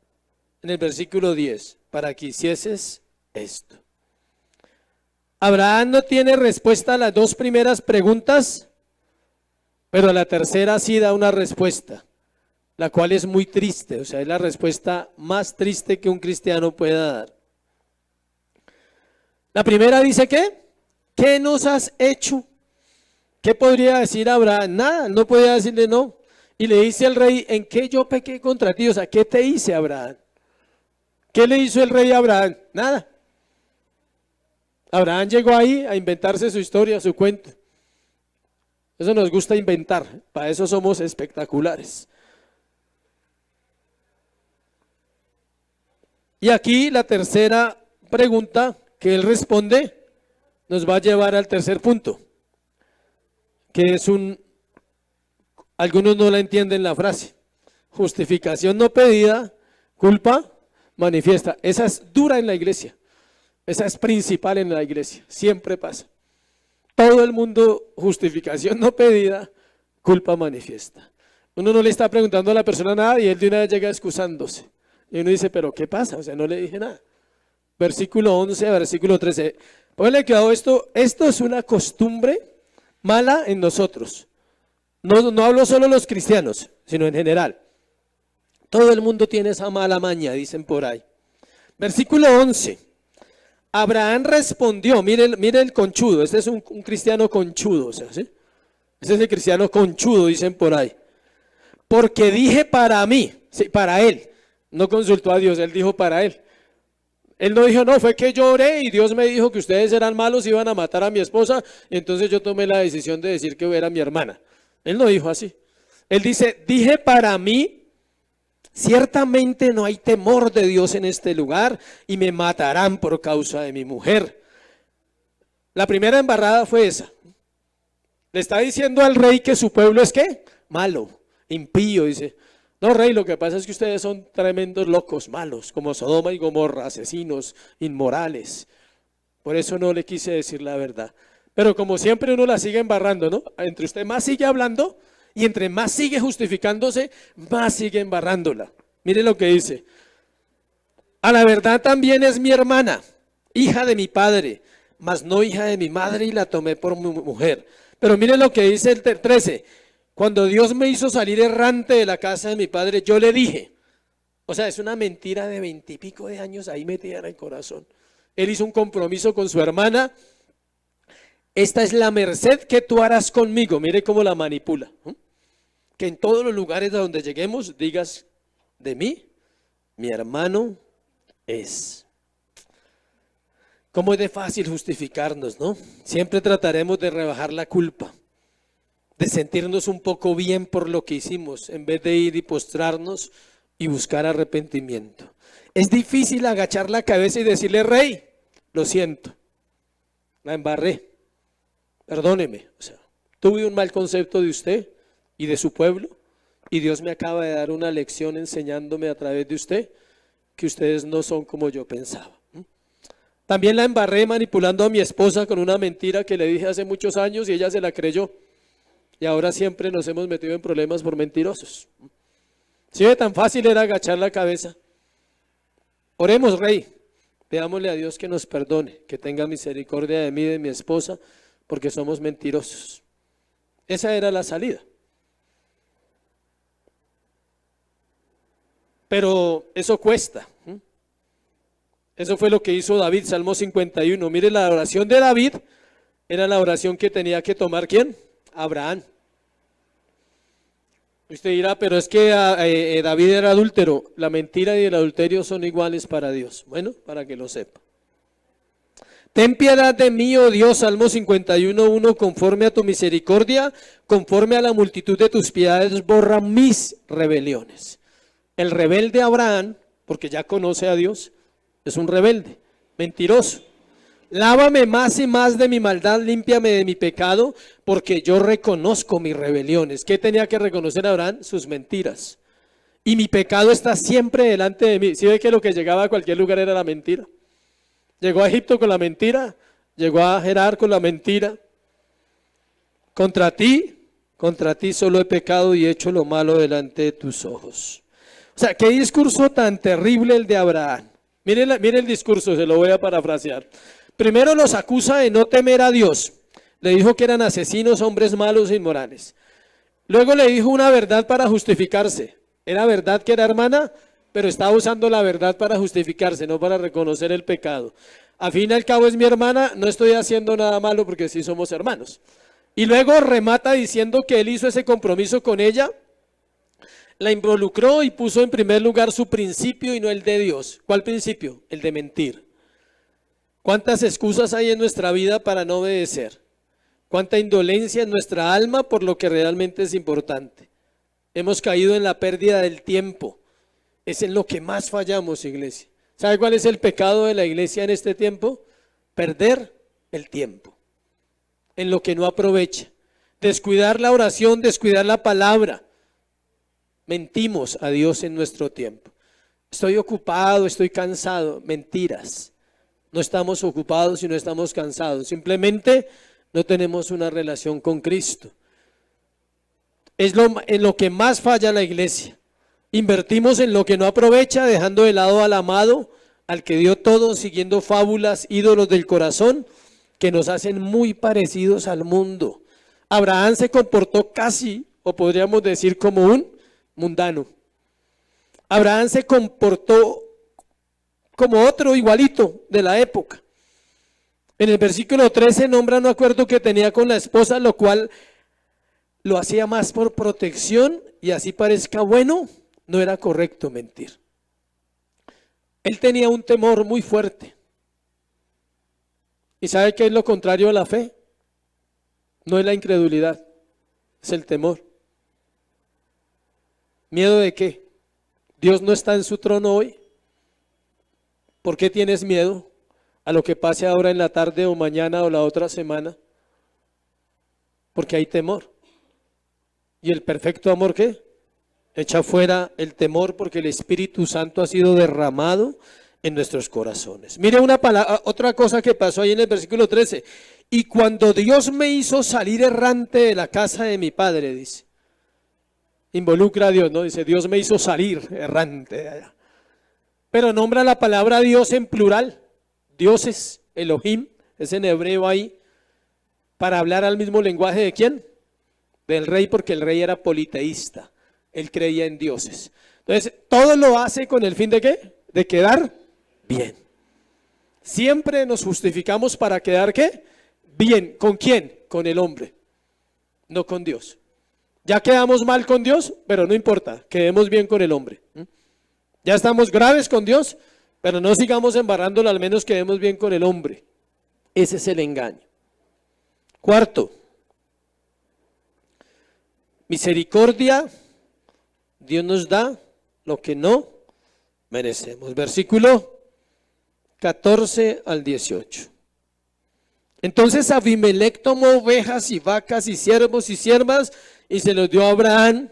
en el versículo 10 para que hicieses esto? Abraham no tiene respuesta a las 2 primeras preguntas, pero a la tercera sí da una respuesta, la cual es muy triste, o sea, es la respuesta más triste que un cristiano pueda dar. La primera dice ¿qué nos has hecho? ¿Qué podría decir Abraham? Nada, no podía decirle no. Y le dice al rey, ¿en qué yo pequé contra ti? O sea, ¿qué te hice, Abraham? ¿Qué le hizo el rey a Abraham? Nada. Abraham llegó ahí a inventarse su historia, su cuento. Eso nos gusta inventar, para eso somos espectaculares. Y aquí la tercera pregunta que él responde nos va a llevar al tercer punto, que es algunos no la entienden la frase, justificación no pedida, culpa manifiesta. Esa es dura en la iglesia. Esa es principal en la iglesia, siempre pasa. Todo el mundo, justificación no pedida, culpa manifiesta. Uno no le está preguntando a la persona nada y él de una vez llega excusándose. Y uno dice, ¿pero qué pasa? O sea, no le dije nada. Versículo 11, versículo 13. Póngale cuidado, esto es una costumbre mala en nosotros. No hablo solo los cristianos, sino en general. Todo el mundo tiene esa mala maña, dicen por ahí. Versículo 11. Abraham respondió, mire el conchudo, este es un cristiano conchudo, o sea, ¿sí? Este es el cristiano conchudo, dicen por ahí. Porque dije para mí, sí, para él, no consultó a Dios, él dijo para él. Él no dijo, no, fue que yo oré y Dios me dijo que ustedes eran malos y iban a matar a mi esposa, y entonces yo tomé la decisión de decir que era mi hermana. Él no dijo así. Él dice, dije para mí, ciertamente no hay temor de Dios en este lugar y me matarán por causa de mi mujer. La primera embarrada fue esa. Le está diciendo al rey que su pueblo es ¿qué? Malo, impío. Dice, no rey, lo que pasa es que ustedes son tremendos locos, malos, como Sodoma y Gomorra, asesinos, inmorales. Por eso no le quise decir la verdad. Pero como siempre uno la sigue embarrando, ¿no? Entre usted más sigue hablando, y entre más sigue justificándose, más sigue embarrándola. Mire lo que dice. A la verdad también es mi hermana, hija de mi padre. mas no hija de mi madre, y la tomé por mi mujer. Pero mire lo que dice el 13. Cuando Dios me hizo salir errante de la casa de mi padre, yo le dije, o sea, es una mentira de 20 y pico de años ahí metida en el corazón. Él hizo un compromiso con su hermana. Esta es la merced que tú harás conmigo. Mire cómo la manipula. Que en todos los lugares a donde lleguemos digas de mí, mi hermano es. Cómo es de fácil justificarnos, ¿no? Siempre trataremos de rebajar la culpa, de sentirnos un poco bien por lo que hicimos, en vez de ir y postrarnos y buscar arrepentimiento. Es difícil agachar la cabeza y decirle, Rey, lo siento, la embarré, perdóneme. O sea, tuve un mal concepto de usted y de su pueblo, y Dios me acaba de dar una lección enseñándome a través de usted que ustedes no son como yo pensaba. También la embarré manipulando a mi esposa con una mentira que le dije hace muchos años y ella se la creyó. Y ahora siempre nos hemos metido en problemas por mentirosos. Si ve, tan fácil era agachar la cabeza. Oremos, Rey. Pedámosle a Dios que nos perdone, que tenga misericordia de mí y de mi esposa, porque somos mentirosos. Esa era la salida. Pero eso cuesta. Eso fue lo que hizo David, Salmo 51. Mire, la oración de David era la oración que tenía que tomar ¿quién? Abraham. Usted dirá, pero es que David era adúltero. La mentira y el adulterio son iguales para Dios. Bueno, para que lo sepa. Ten piedad de mí, oh Dios, Salmo 51:1, conforme a tu misericordia, conforme a la multitud de tus piedades, borra mis rebeliones. El rebelde Abraham, porque ya conoce a Dios, es un rebelde, mentiroso. Lávame más y más de mi maldad, límpiame de mi pecado, porque yo reconozco mis rebeliones. ¿Qué tenía que reconocer Abraham? Sus mentiras. Y mi pecado está siempre delante de mí. ¿Sí ve que lo que llegaba a cualquier lugar era la mentira? Llegó a Egipto con la mentira, llegó a Gerar con la mentira. Contra ti solo he pecado y he hecho lo malo delante de tus ojos. O sea, qué discurso tan terrible el de Abraham. Mire el discurso, se lo voy a parafrasear. Primero los acusa de no temer a Dios. Le dijo que eran asesinos, hombres malos e inmorales. Luego le dijo una verdad para justificarse. Era verdad que era hermana, pero estaba usando la verdad para justificarse, no para reconocer el pecado. Al fin y al cabo es mi hermana, no estoy haciendo nada malo porque sí somos hermanos. Y luego remata diciendo que él hizo ese compromiso con ella, la involucró y puso en primer lugar su principio y no el de Dios. ¿Cuál principio? El de mentir. ¿Cuántas excusas hay en nuestra vida para no obedecer? ¿Cuánta indolencia en nuestra alma por lo que realmente es importante? Hemos caído en la pérdida del tiempo. Es en lo que más fallamos, iglesia. ¿Sabe cuál es el pecado de la iglesia en este tiempo? Perder el tiempo en lo que no aprovecha. Descuidar la oración, descuidar la palabra. Mentimos a Dios en nuestro tiempo. Estoy ocupado, estoy cansado. Mentiras. No estamos ocupados y no estamos cansados. Simplemente no tenemos una relación con Cristo. Es en lo que más falla la iglesia. Invertimos en lo que no aprovecha, dejando de lado al amado, al que dio todo, siguiendo fábulas, ídolos del corazón, que nos hacen muy parecidos al mundo. Abraham se comportó casi, o podríamos decir como un mundano. Abraham se comportó como otro igualito de la época. En el versículo 13 nombra un acuerdo que tenía con la esposa, lo cual lo hacía más por protección y así parezca bueno, no era correcto mentir. Él tenía un temor muy fuerte. ¿Y sabe qué es lo contrario a la fe? No es la incredulidad, es el temor. ¿Miedo de qué? ¿Dios no está en su trono hoy? ¿Por qué tienes miedo a lo que pase ahora en la tarde o mañana o la otra semana? Porque hay temor. ¿Y el perfecto amor qué? Echa fuera el temor porque el Espíritu Santo ha sido derramado en nuestros corazones. Mire otra cosa que pasó ahí en el versículo 13. Y cuando Dios me hizo salir errante de la casa de mi padre, dice. Involucra a Dios, ¿no? Dice, Dios me hizo salir errante de allá. Pero nombra la palabra Dios en plural. Dioses, Elohim, es en hebreo ahí, para hablar al mismo lenguaje de ¿quién? Del rey, porque el rey era politeísta, él creía en dioses. Entonces, todo lo hace con el fin de ¿qué? De quedar bien. Siempre nos justificamos para quedar ¿qué? Bien. ¿Con quién? Con el hombre, no con Dios. Ya quedamos mal con Dios, pero no importa, quedemos bien con el hombre. Ya estamos graves con Dios, pero no sigamos embarrándolo, al menos quedemos bien con el hombre. Ese es el engaño. Cuarto, misericordia, Dios nos da lo que no merecemos. Versículo 14 al 18. Entonces Abimelec tomó ovejas y vacas y siervos y siervas y se los dio a Abraham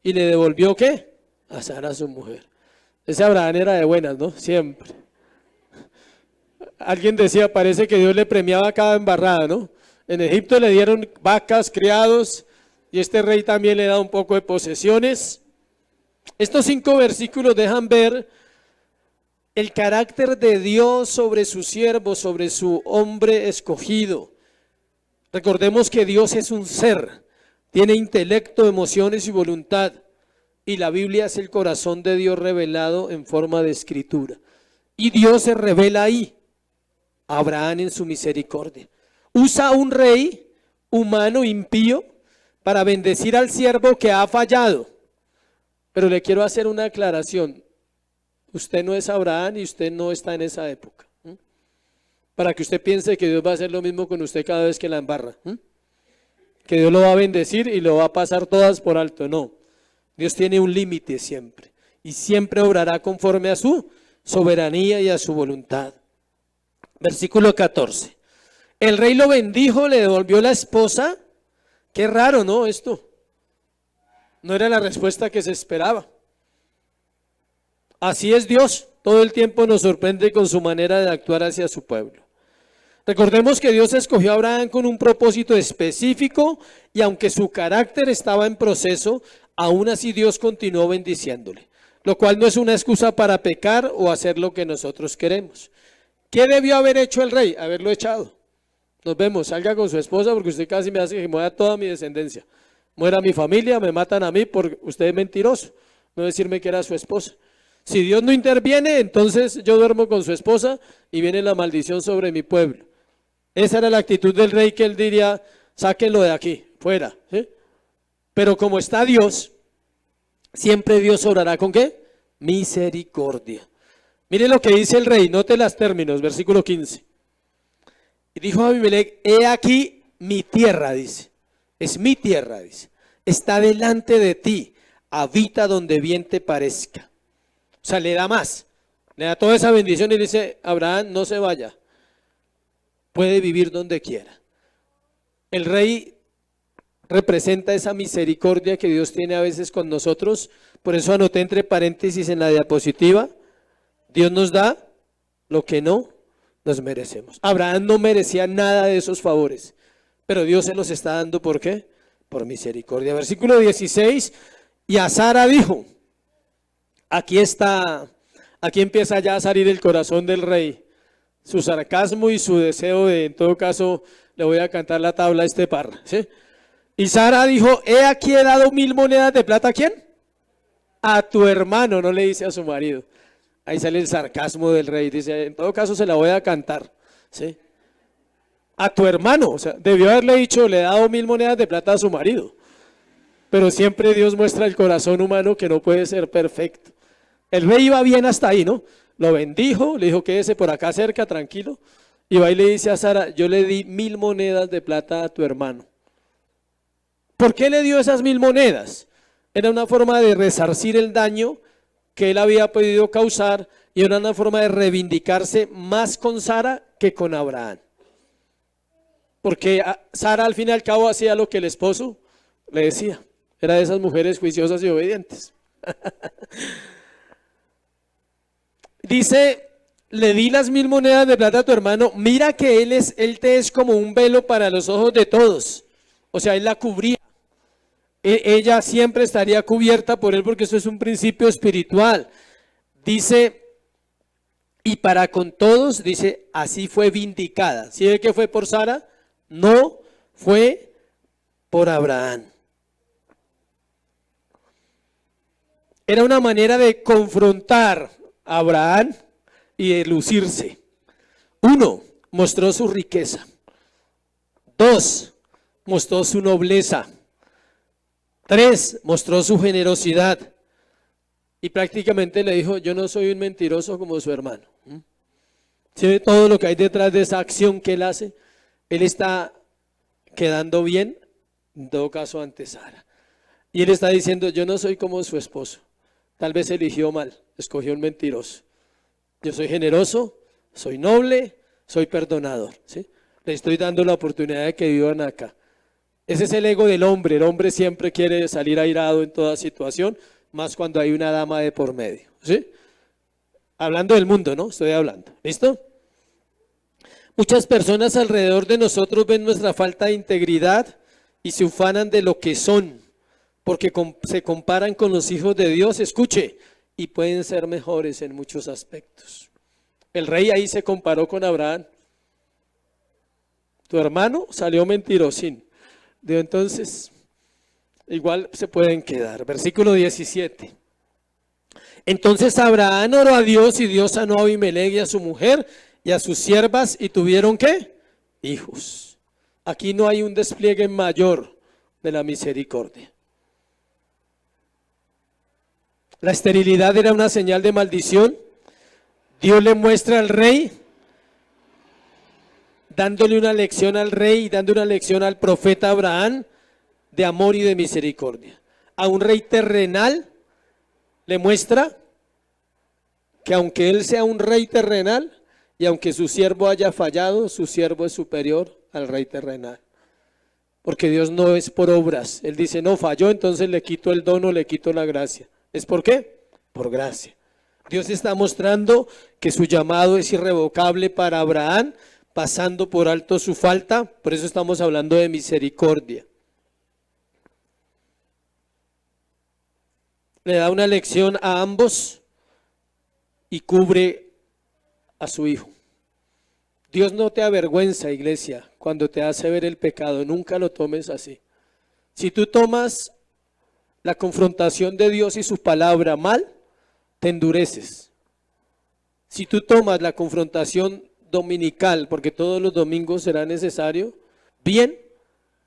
y le devolvió ¿qué? A Sara su mujer. Ese Abraham era de buenas, ¿no? Siempre. Alguien decía, parece que Dios le premiaba cada embarrada, ¿no? En Egipto le dieron vacas, criados, y este rey también le da un poco de posesiones. Estos 5 versículos dejan ver el carácter de Dios sobre su siervo, sobre su hombre escogido. Recordemos que Dios es un ser, tiene intelecto, emociones y voluntad. Y la Biblia es el corazón de Dios revelado en forma de escritura. Y Dios se revela ahí, a Abraham en su misericordia. Usa a un rey humano impío para bendecir al siervo que ha fallado. Pero le quiero hacer una aclaración. Usted no es Abraham y usted no está en esa época. Para que usted piense que Dios va a hacer lo mismo con usted cada vez que la embarra. Que Dios lo va a bendecir y lo va a pasar todas por alto. No. Dios tiene un límite siempre. Y siempre obrará conforme a su soberanía y a su voluntad. Versículo 14. El rey lo bendijo, le devolvió la esposa. Qué raro, ¿no? Esto no era la respuesta que se esperaba. Así es Dios, todo el tiempo nos sorprende con su manera de actuar hacia su pueblo. Recordemos que Dios escogió a Abraham con un propósito específico y aunque su carácter estaba en proceso, aún así Dios continuó bendiciéndole, lo cual no es una excusa para pecar o hacer lo que nosotros queremos. ¿Qué debió haber hecho el rey? Haberlo echado. Nos vemos, salga con su esposa porque usted casi me hace que muera toda mi descendencia. Muera mi familia, me matan a mí porque usted es mentiroso, no decirme que era su esposa. Si Dios no interviene, entonces yo duermo con su esposa y viene la maldición sobre mi pueblo. Esa era la actitud del rey, que él diría, sáquenlo de aquí, fuera. ¿Sí? Pero como está Dios, siempre Dios obrará ¿con qué? Misericordia. Mire lo que dice el rey, note los términos, versículo 15. Y dijo Abimelec, he aquí mi tierra, dice, es mi tierra, dice, está delante de ti, habita donde bien te parezca. O sea, le da más, le da toda esa bendición y le dice, Abraham, no se vaya, puede vivir donde quiera. El rey representa esa misericordia que Dios tiene a veces con nosotros, por eso anoté entre paréntesis en la diapositiva, Dios nos da lo que no nos merecemos. Abraham no merecía nada de esos favores, pero Dios se los está dando, ¿por qué? Por misericordia. Versículo 16, y a Sara dijo, aquí empieza ya a salir el corazón del rey, su sarcasmo y su deseo de, en todo caso, le voy a cantar la tabla a este par, ¿sí? Y Sara dijo, he aquí he dado 1000 monedas de plata, ¿a quién? A tu hermano, no le dice a su marido. Ahí sale el sarcasmo del rey, dice, en todo caso se la voy a cantar, ¿sí? A tu hermano, o sea, debió haberle dicho, le he dado 1000 monedas de plata a su marido. Pero siempre Dios muestra el corazón humano que no puede ser perfecto. El rey iba bien hasta ahí, ¿no? Lo bendijo, le dijo, quédese por acá cerca, tranquilo. Y va y le dice a Sara, yo le di 1000 monedas de plata a tu hermano. ¿Por qué le dio esas 1000 monedas? Era una forma de resarcir el daño que él había podido causar y era una forma de reivindicarse más con Sara que con Abraham. Porque Sara al fin y al cabo hacía lo que el esposo le decía. Era de esas mujeres juiciosas y obedientes. Dice, le di las 1000 monedas de plata a tu hermano, mira que él te es como un velo para los ojos de todos. O sea, él la cubría. Ella siempre estaría cubierta por él porque eso es un principio espiritual. Dice, Y para con todos, dice, así fue vindicada. ¿Sí ve que fue por Sara? No fue por Abraham. Era una manera de confrontar a Abraham y de lucirse. 1, mostró su riqueza. 2, mostró su nobleza. 3, mostró su generosidad. Y prácticamente le dijo, yo no soy un mentiroso como su hermano. ¿Sí ve todo lo que hay detrás de esa acción que él hace? Él está quedando bien, en todo caso ante Sara. Y él está diciendo, yo no soy como su esposo. Tal vez eligió mal, escogió un mentiroso. Yo soy generoso, soy noble, soy perdonador. ¿Sí? Le estoy dando la oportunidad de que vivan acá. Ese es el ego del hombre. El hombre siempre quiere salir airado en toda situación, más cuando hay una dama de por medio. ¿Sí? Hablando del mundo, ¿no? Estoy hablando. ¿Listo? Muchas personas alrededor de nosotros ven nuestra falta de integridad y se ufanan de lo que son, porque se comparan con los hijos de Dios, escuche, y pueden ser mejores en muchos aspectos. El rey ahí se comparó con Abraham. Tu hermano salió mentirosín. De entonces, igual se pueden quedar. Versículo 17. Entonces Abraham oró a Dios y Dios sanó a Abimelech y a su mujer y a sus siervas y tuvieron ¿qué? Hijos. Aquí no hay un despliegue mayor de la misericordia. La esterilidad era una señal de maldición. Dios le muestra al rey, dándole una lección al rey y dando una lección al profeta Abraham de amor y de misericordia. A un rey terrenal le muestra que aunque él sea un rey terrenal y aunque su siervo haya fallado, su siervo es superior al rey terrenal. Porque Dios no es por obras. Él dice, no, falló, entonces le quito el don o le quito la gracia. ¿Es por qué? Por gracia. Dios está mostrando que su llamado es irrevocable para Abraham, pasando por alto su falta. Por eso estamos hablando de misericordia. Le da una lección a ambos y cubre a su hijo. Dios no te avergüenza, iglesia, cuando te hace ver el pecado. Nunca lo tomes así. Si tú tomas la confrontación de Dios y su palabra mal, te endureces. Si tú tomas la confrontación dominical, porque todos los domingos será necesario, bien,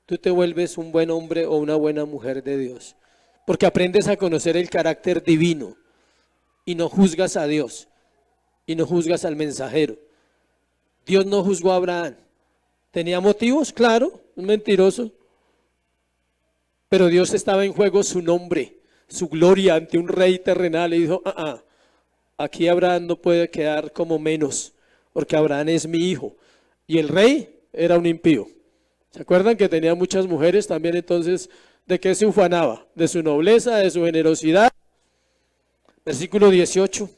tú te vuelves un buen hombre o una buena mujer de Dios. Porque aprendes a conocer el carácter divino y no juzgas a Dios y no juzgas al mensajero. Dios no juzgó a Abraham. ¿Tenía motivos? Claro, un mentiroso. Pero Dios estaba en juego su nombre, su gloria ante un rey terrenal y dijo, aquí Abraham no puede quedar como menos, porque Abraham es mi hijo. Y el rey era un impío. ¿Se acuerdan que tenía muchas mujeres también? Entonces, ¿de qué se ufanaba? De su nobleza, de su generosidad. Versículo 18.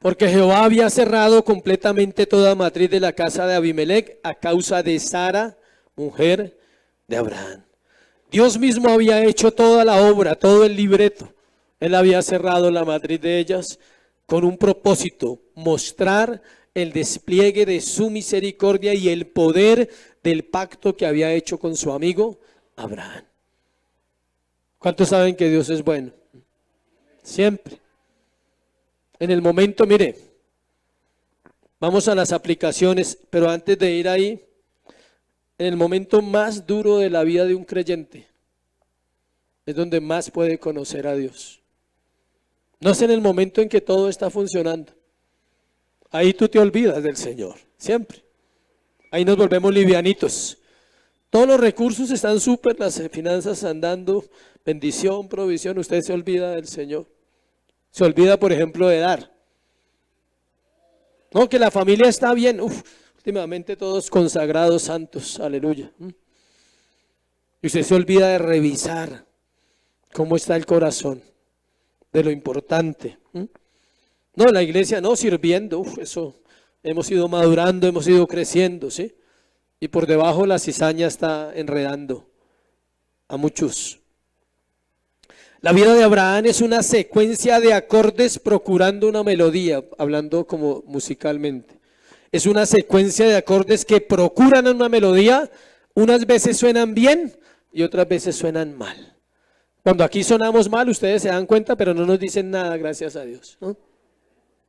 Porque Jehová había cerrado completamente toda matriz de la casa de Abimelech a causa de Sara, mujer de Abraham. Dios mismo había hecho toda la obra, todo el libreto. Él había cerrado la matriz de ellas con un propósito, mostrar el despliegue de su misericordia y el poder del pacto que había hecho con su amigo Abraham. ¿Cuántos saben que Dios es bueno? Siempre. En el momento, mire, vamos a las aplicaciones, pero antes de ir ahí, en el momento más duro de la vida de un creyente, es donde más puede conocer a Dios. No es en el momento en que todo está funcionando. Ahí tú te olvidas del Señor, siempre. Ahí nos volvemos livianitos. Todos los recursos están súper, las finanzas andando, bendición, provisión, usted se olvida del Señor. Se olvida, por ejemplo, de dar. No, que la familia está bien. Últimamente todos consagrados, santos, aleluya. Y usted se olvida de revisar cómo está el corazón, de lo importante. No, la iglesia no, sirviendo, eso, hemos ido madurando, hemos ido creciendo, ¿sí? Y por debajo la cizaña está enredando a muchos. La vida de Abraham es una secuencia de acordes procurando una melodía, hablando como musicalmente. Es una secuencia de acordes que procuran una melodía, unas veces suenan bien y otras veces suenan mal. Cuando aquí sonamos mal, ustedes se dan cuenta, pero no nos dicen nada, gracias a Dios, ¿no?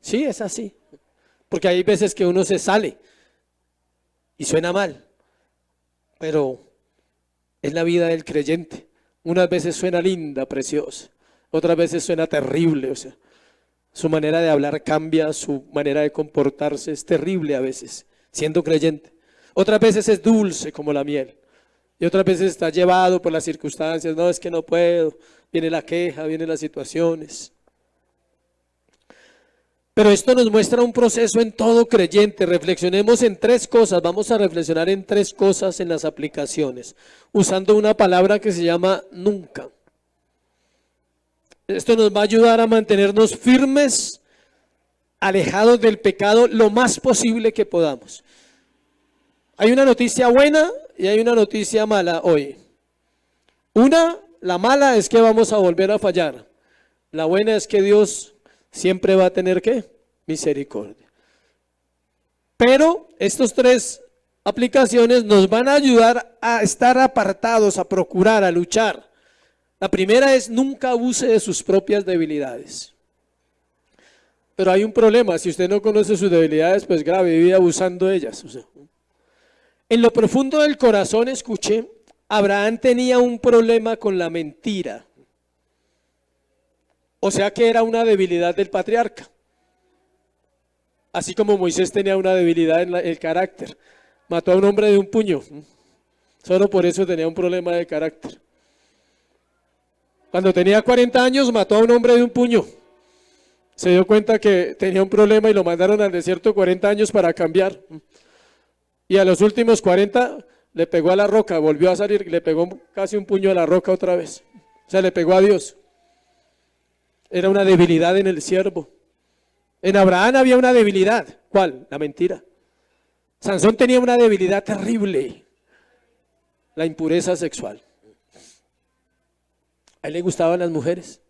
Sí, es así. Porque hay veces que uno se sale y suena mal, pero es la vida del creyente. Unas veces suena linda, preciosa, otras veces suena terrible, o sea, su manera de hablar cambia, su manera de comportarse es terrible a veces, siendo creyente. Otras veces es dulce como la miel y otras veces está llevado por las circunstancias, no, es que no puedo, viene la queja, vienen las situaciones. Pero esto nos muestra un proceso en todo creyente. Reflexionemos en tres cosas. Vamos a reflexionar en tres cosas en las aplicaciones, usando una palabra que se llama nunca. Esto nos va a ayudar a mantenernos firmes, alejados del pecado lo más posible que podamos. Hay una noticia buena y hay una noticia mala hoy. La mala es que vamos a volver a fallar. La buena es que Dios siempre va a tener ¿qué? Misericordia. Pero estas tres aplicaciones nos van a ayudar a estar apartados, a procurar, a luchar. La primera es nunca abuse de sus propias debilidades. Pero hay un problema, si usted no conoce sus debilidades, pues grave, vive abusando de ellas. O sea, en lo profundo del corazón, escuché, Abraham tenía un problema con la mentira. O sea que era una debilidad del patriarca. Así como Moisés tenía una debilidad en el carácter. Mató a un hombre de un puño. Solo por eso tenía un problema de carácter. Cuando tenía 40 años mató a un hombre de un puño. Se dio cuenta que tenía un problema y lo mandaron al desierto 40 años para cambiar. Y a los últimos 40 le pegó a la roca, volvió a salir, le pegó casi un puño a la roca otra vez. O sea, le pegó a Dios. Era una debilidad en el siervo. En Abraham había una debilidad. ¿Cuál? La mentira. Sansón tenía una debilidad terrible. La impureza sexual. A él le gustaban las mujeres.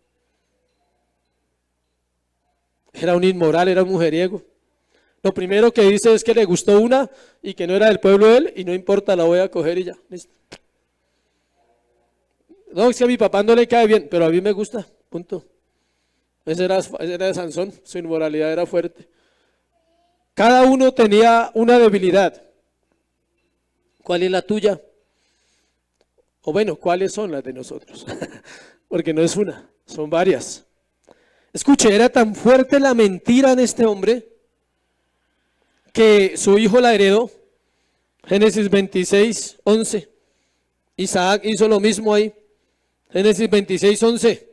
Era un inmoral, era un mujeriego. Lo primero que dice es que le gustó una y que no era del pueblo de él y no importa, la voy a coger y ya. Listo. No, es que a mi papá no le cae bien, pero a mí me gusta. Punto. Ese era de Sansón, su inmoralidad era fuerte. Cada uno tenía una debilidad. ¿Cuál es la tuya? O bueno, ¿cuáles son las de nosotros? Porque no es una, son varias. Escuche, era tan fuerte la mentira en este hombre que su hijo la heredó. Génesis 26, 11. Isaac hizo lo mismo ahí. Génesis 26, 11.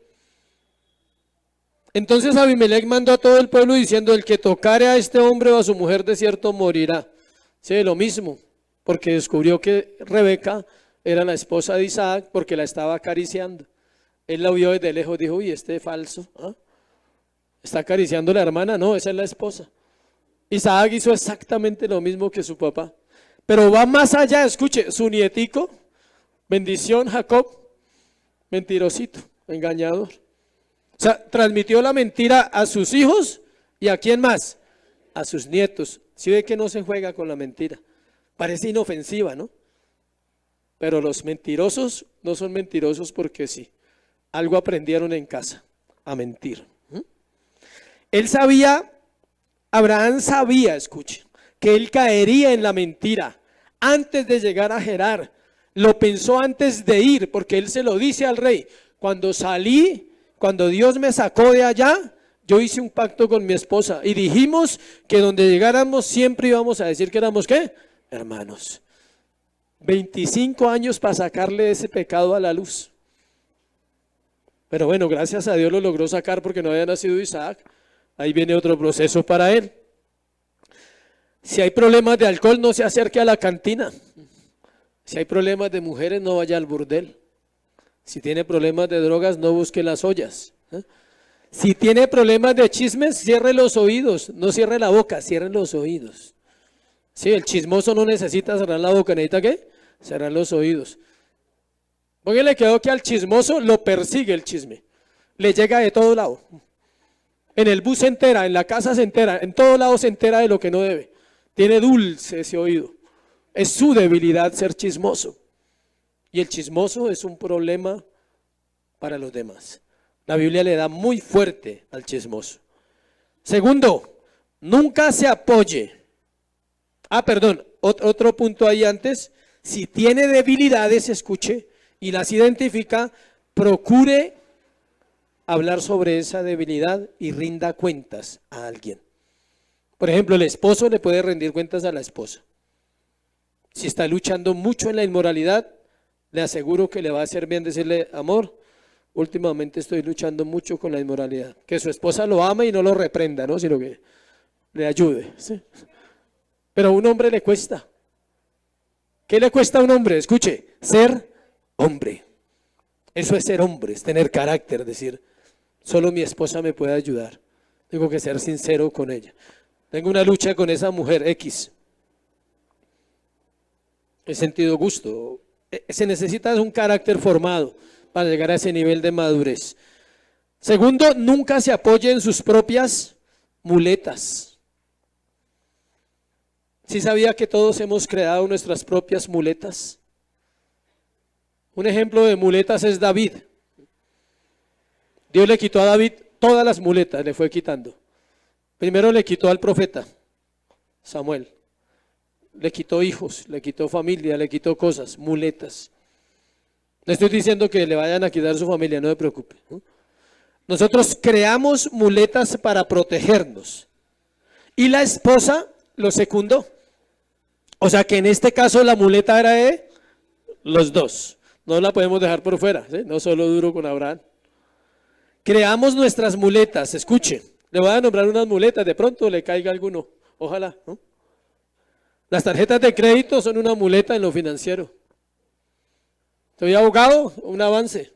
Entonces Abimelech mandó a todo el pueblo diciendo, el que tocare a este hombre o a su mujer de cierto morirá. Sí, lo mismo, porque descubrió que Rebeca era la esposa de Isaac porque la estaba acariciando. Él la vio desde lejos, dijo, uy, este falso, ¿ah? ¿Está acariciando a la hermana? No, esa es la esposa. Isaac hizo exactamente lo mismo que su papá. Pero va más allá, escuche, su nietico, bendición Jacob, mentirosito, engañador. O sea, transmitió la mentira a sus hijos y ¿a quién más? A sus nietos. Si ve que no se juega con la mentira. Parece inofensiva, ¿no? Pero los mentirosos no son mentirosos porque sí. Algo aprendieron en casa, a mentir. Él sabía, Abraham sabía, escuche, que él caería en la mentira antes de llegar a Gerar. Lo pensó antes de ir, porque él se lo dice al rey. Cuando Dios me sacó de allá, yo hice un pacto con mi esposa y dijimos que donde llegáramos siempre íbamos a decir que éramos ¿qué? Hermanos. 25 años para sacarle ese pecado a la luz. Pero bueno, gracias a Dios lo logró sacar porque no había nacido Isaac. Ahí viene otro proceso para él. Si hay problemas de alcohol, no se acerque a la cantina. Si hay problemas de mujeres, no vaya al burdel. Si tiene problemas de drogas, no busque las ollas. Si tiene problemas de chismes, cierre los oídos. No cierre la boca, cierre los oídos. Sí, el chismoso no necesita cerrar la boca, ¿necesita qué? Cerrar los oídos. Porque le quedó que al chismoso lo persigue el chisme. le llega de todo lado. En el bus se entera, en la casa se entera, en todo lado se entera de lo que no debe. Tiene dulce ese oído. Es su debilidad ser chismoso. Y el chismoso es un problema para los demás. La Biblia le da muy fuerte al chismoso. Segundo, nunca se apoye. Otro punto ahí antes. Si tiene debilidades, escuche, y las identifica, procure hablar sobre esa debilidad y rinda cuentas a alguien. Por ejemplo, el esposo le puede rendir cuentas a la esposa. Si está luchando mucho en la inmoralidad, le aseguro que le va a hacer bien decirle, amor, últimamente estoy luchando mucho con la inmoralidad. Que su esposa lo ame y no lo reprenda, ¿no? Sino que le ayude. ¿Sí? Pero a un hombre le cuesta. ¿Qué le cuesta a un hombre? Escuche, ser hombre. Eso es ser hombre, es tener carácter, decir, solo mi esposa me puede ayudar. Tengo que ser sincero con ella. Tengo una lucha con esa mujer X. He sentido gusto. Se necesita un carácter formado para llegar a ese nivel de madurez. Segundo, nunca se apoye en sus propias muletas. ¿Sí sabía que todos hemos creado nuestras propias muletas? Un ejemplo de muletas es David. Dios le quitó a David todas las muletas, le fue quitando. Primero le quitó al profeta Samuel. Le quitó hijos, le quitó familia, le quitó cosas, muletas. No estoy diciendo que le vayan a quitar su familia, no se preocupe. Nosotros creamos muletas para protegernos. Y la esposa lo secundó. O sea que en este caso la muleta era de los dos. No la podemos dejar por fuera, ¿sí? No solo duro con Abraham. Creamos nuestras muletas, escuche. Le voy a nombrar unas muletas, de pronto le caiga alguno. Ojalá, ¿no? Las tarjetas de crédito son una muleta en lo financiero. Soy abogado, un avance.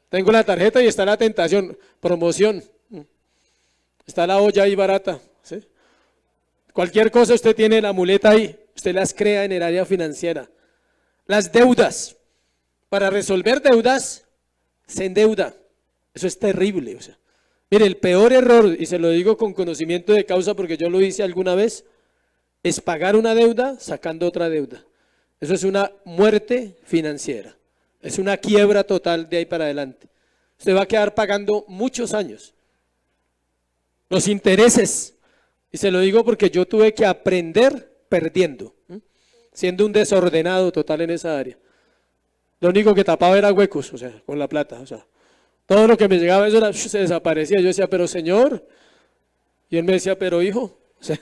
Tengo la tarjeta y está la tentación, promoción. Está la olla ahí barata. ¿Sí? Cualquier cosa usted tiene la muleta ahí, usted las crea en el área financiera. Las deudas. Para resolver deudas, se endeuda. Eso es terrible. O sea, mire, el peor error, y se lo digo con conocimiento de causa porque yo lo hice alguna vez, es pagar una deuda sacando otra deuda. Eso es una muerte financiera. Es una quiebra total de ahí para adelante. Usted va a quedar pagando muchos años. Los intereses. Y se lo digo porque yo tuve que aprender perdiendo, siendo un desordenado total en esa área. Lo único que tapaba era huecos, o sea, con la plata, o sea, todo lo que me llegaba eso era, se desaparecía. Yo decía, pero Señor, y él me decía, pero hijo, o sea,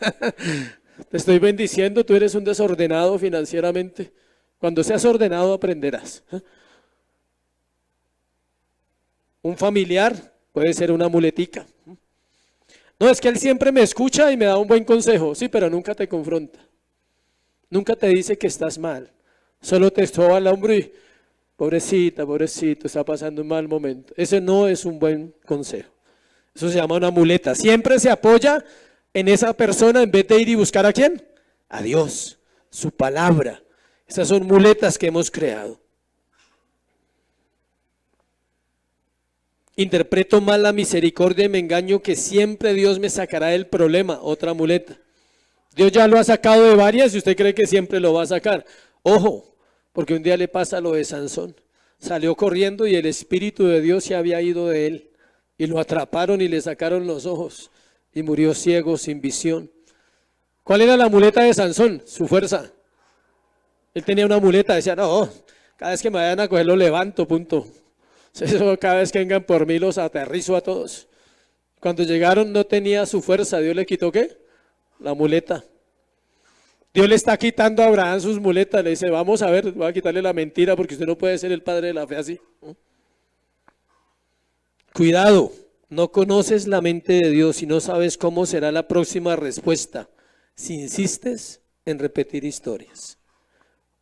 te estoy bendiciendo, tú eres un desordenado financieramente. Cuando seas ordenado aprenderás. Un familiar puede ser una muletica. No, es que él siempre me escucha y me da un buen consejo, sí, pero nunca te confronta. Nunca te dice que estás mal. Solo te soba el hombro y, pobrecita, pobrecito, está pasando un mal momento. Ese no es un buen consejo. Eso se llama una muleta. Siempre se apoya en esa persona en vez de ir y buscar ¿a quién? A Dios, su palabra. Esas son muletas que hemos creado. Interpreto mal la misericordia y me engaño que siempre Dios me sacará del problema, otra muleta. Dios ya lo ha sacado de varias y usted cree que siempre lo va a sacar. Ojo, porque un día le pasa lo de Sansón. Salió corriendo y el Espíritu de Dios se había ido de él. Y lo atraparon y le sacaron los ojos. Y murió ciego, sin visión. ¿Cuál era la muleta de Sansón? Su fuerza. Él tenía una muleta, decía, no, cada vez que me vayan a coger lo levanto, punto. Eso, cada vez que vengan por mí los aterrizo a todos. Cuando llegaron no tenía su fuerza. ¿Dios le quitó qué? La muleta. Dios le está quitando a Abraham sus muletas. Le dice, vamos a ver, voy a quitarle la mentira porque usted no puede ser el padre de la fe así. Cuidado, no conoces la mente de Dios y no sabes cómo será la próxima respuesta si insistes en repetir historias.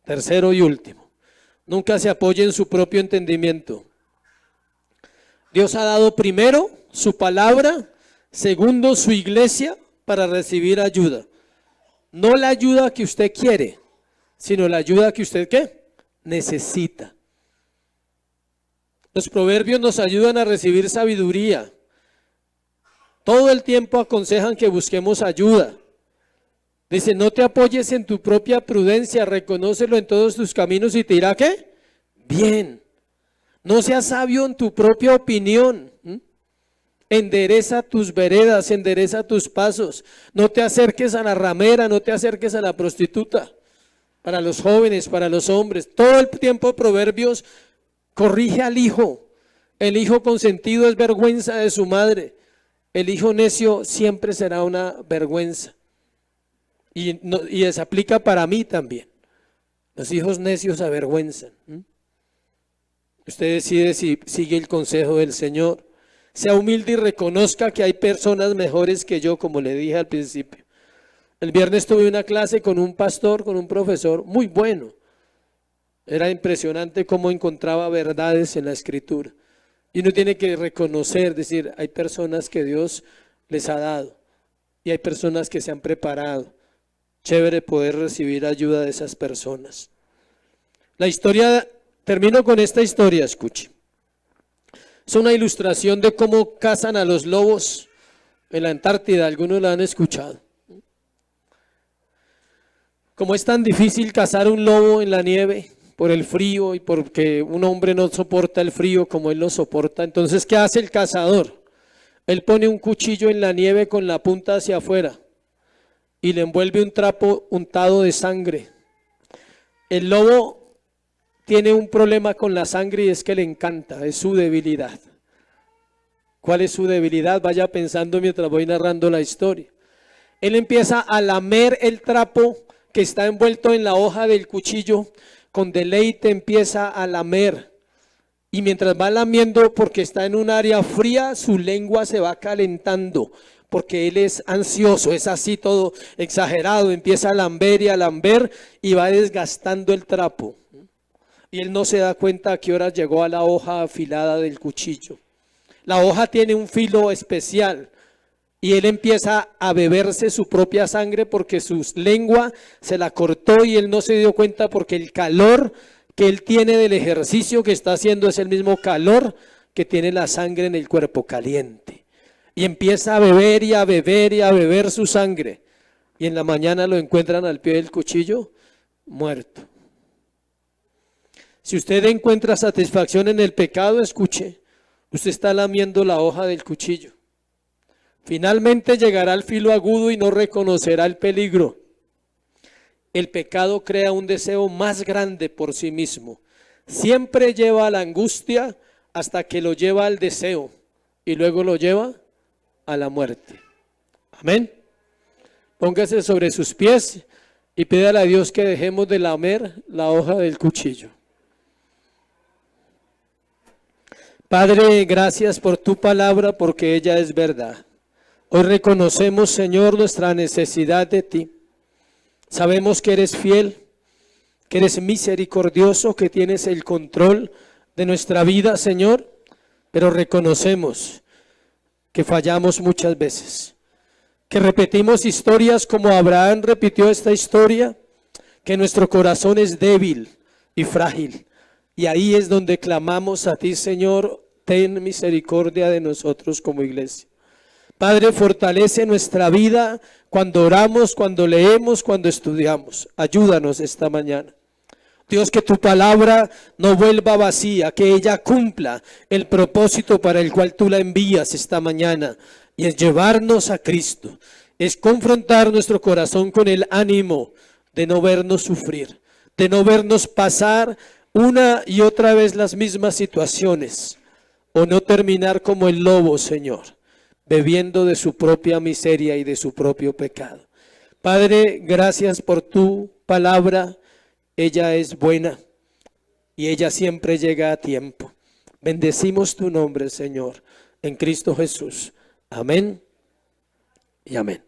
Tercero y último, nunca se apoye en su propio entendimiento. Dios ha dado primero su palabra, segundo su iglesia para recibir ayuda. No la ayuda que usted quiere, sino la ayuda que usted ¿qué? Necesita. Los proverbios nos ayudan a recibir sabiduría. Todo el tiempo aconsejan que busquemos ayuda. Dice, no te apoyes en tu propia prudencia, reconócelo en todos tus caminos y te irá ¿qué? Bien. No seas sabio en tu propia opinión. Endereza tus veredas, endereza tus pasos. No te acerques a la ramera, no te acerques a la prostituta. Para los jóvenes, para los hombres. Todo el tiempo Proverbios corrige al hijo. El hijo consentido es vergüenza de su madre. El hijo necio siempre será una vergüenza. Y se aplica para mí también. Los hijos necios avergüenzan. Usted decide si sigue el consejo del Señor. Sea humilde y reconozca que hay personas mejores que yo, como le dije al principio. El viernes tuve una clase con un pastor, con un profesor muy bueno. Era impresionante cómo encontraba verdades en la Escritura. Y uno tiene que reconocer, decir, hay personas que Dios les ha dado. Y hay personas que se han preparado. Chévere poder recibir ayuda de esas personas. La historia, termino con esta historia, escuche. Es una ilustración de cómo cazan a los lobos en la Antártida, algunos la han escuchado. Como es tan difícil cazar un lobo en la nieve por el frío y porque un hombre no soporta el frío como él lo soporta, entonces ¿qué hace el cazador? Él pone un cuchillo en la nieve con la punta hacia afuera y le envuelve un trapo untado de sangre. El lobo tiene un problema con la sangre y es que le encanta, es su debilidad. ¿Cuál es su debilidad? Vaya pensando mientras voy narrando la historia. Él empieza a lamer el trapo que está envuelto en la hoja del cuchillo, con deleite empieza a lamer. Y mientras va lamiendo, porque está en un área fría, su lengua se va calentando, porque él es ansioso, es así todo exagerado, empieza a lamber y va desgastando el trapo. Y él no se da cuenta a qué hora llegó a la hoja afilada del cuchillo. La hoja tiene un filo especial y él empieza a beberse su propia sangre porque su lengua se la cortó y él no se dio cuenta porque el calor que él tiene del ejercicio que está haciendo es el mismo calor que tiene la sangre en el cuerpo caliente. Y empieza a beber y a beber y a beber su sangre. Y en la mañana lo encuentran al pie del cuchillo, muerto. Si usted encuentra satisfacción en el pecado, escuche, usted está lamiendo la hoja del cuchillo. Finalmente llegará al filo agudo y no reconocerá el peligro. El pecado crea un deseo más grande por sí mismo. Siempre lleva a la angustia hasta que lo lleva al deseo y luego lo lleva a la muerte. Amén. Póngase sobre sus pies y pídale a Dios que dejemos de lamer la hoja del cuchillo. Padre, gracias por tu palabra porque ella es verdad. Hoy reconocemos, Señor, nuestra necesidad de ti. Sabemos que eres fiel, que eres misericordioso, que tienes el control de nuestra vida, Señor, pero reconocemos que fallamos muchas veces, que repetimos historias como Abraham repitió esta historia, que nuestro corazón es débil y frágil. Y ahí es donde clamamos a ti, Señor, ten misericordia de nosotros como iglesia. Padre, fortalece nuestra vida cuando oramos, cuando leemos, cuando estudiamos. Ayúdanos esta mañana. Dios, que tu palabra no vuelva vacía, que ella cumpla el propósito para el cual tú la envías esta mañana. Y es llevarnos a Cristo, es confrontar nuestro corazón con el ánimo de no vernos sufrir, de no vernos pasar una y otra vez las mismas situaciones, o no terminar como el lobo, Señor, bebiendo de su propia miseria y de su propio pecado. Padre, gracias por tu palabra, ella es buena y ella siempre llega a tiempo. Bendecimos tu nombre, Señor, en Cristo Jesús. Amén y amén.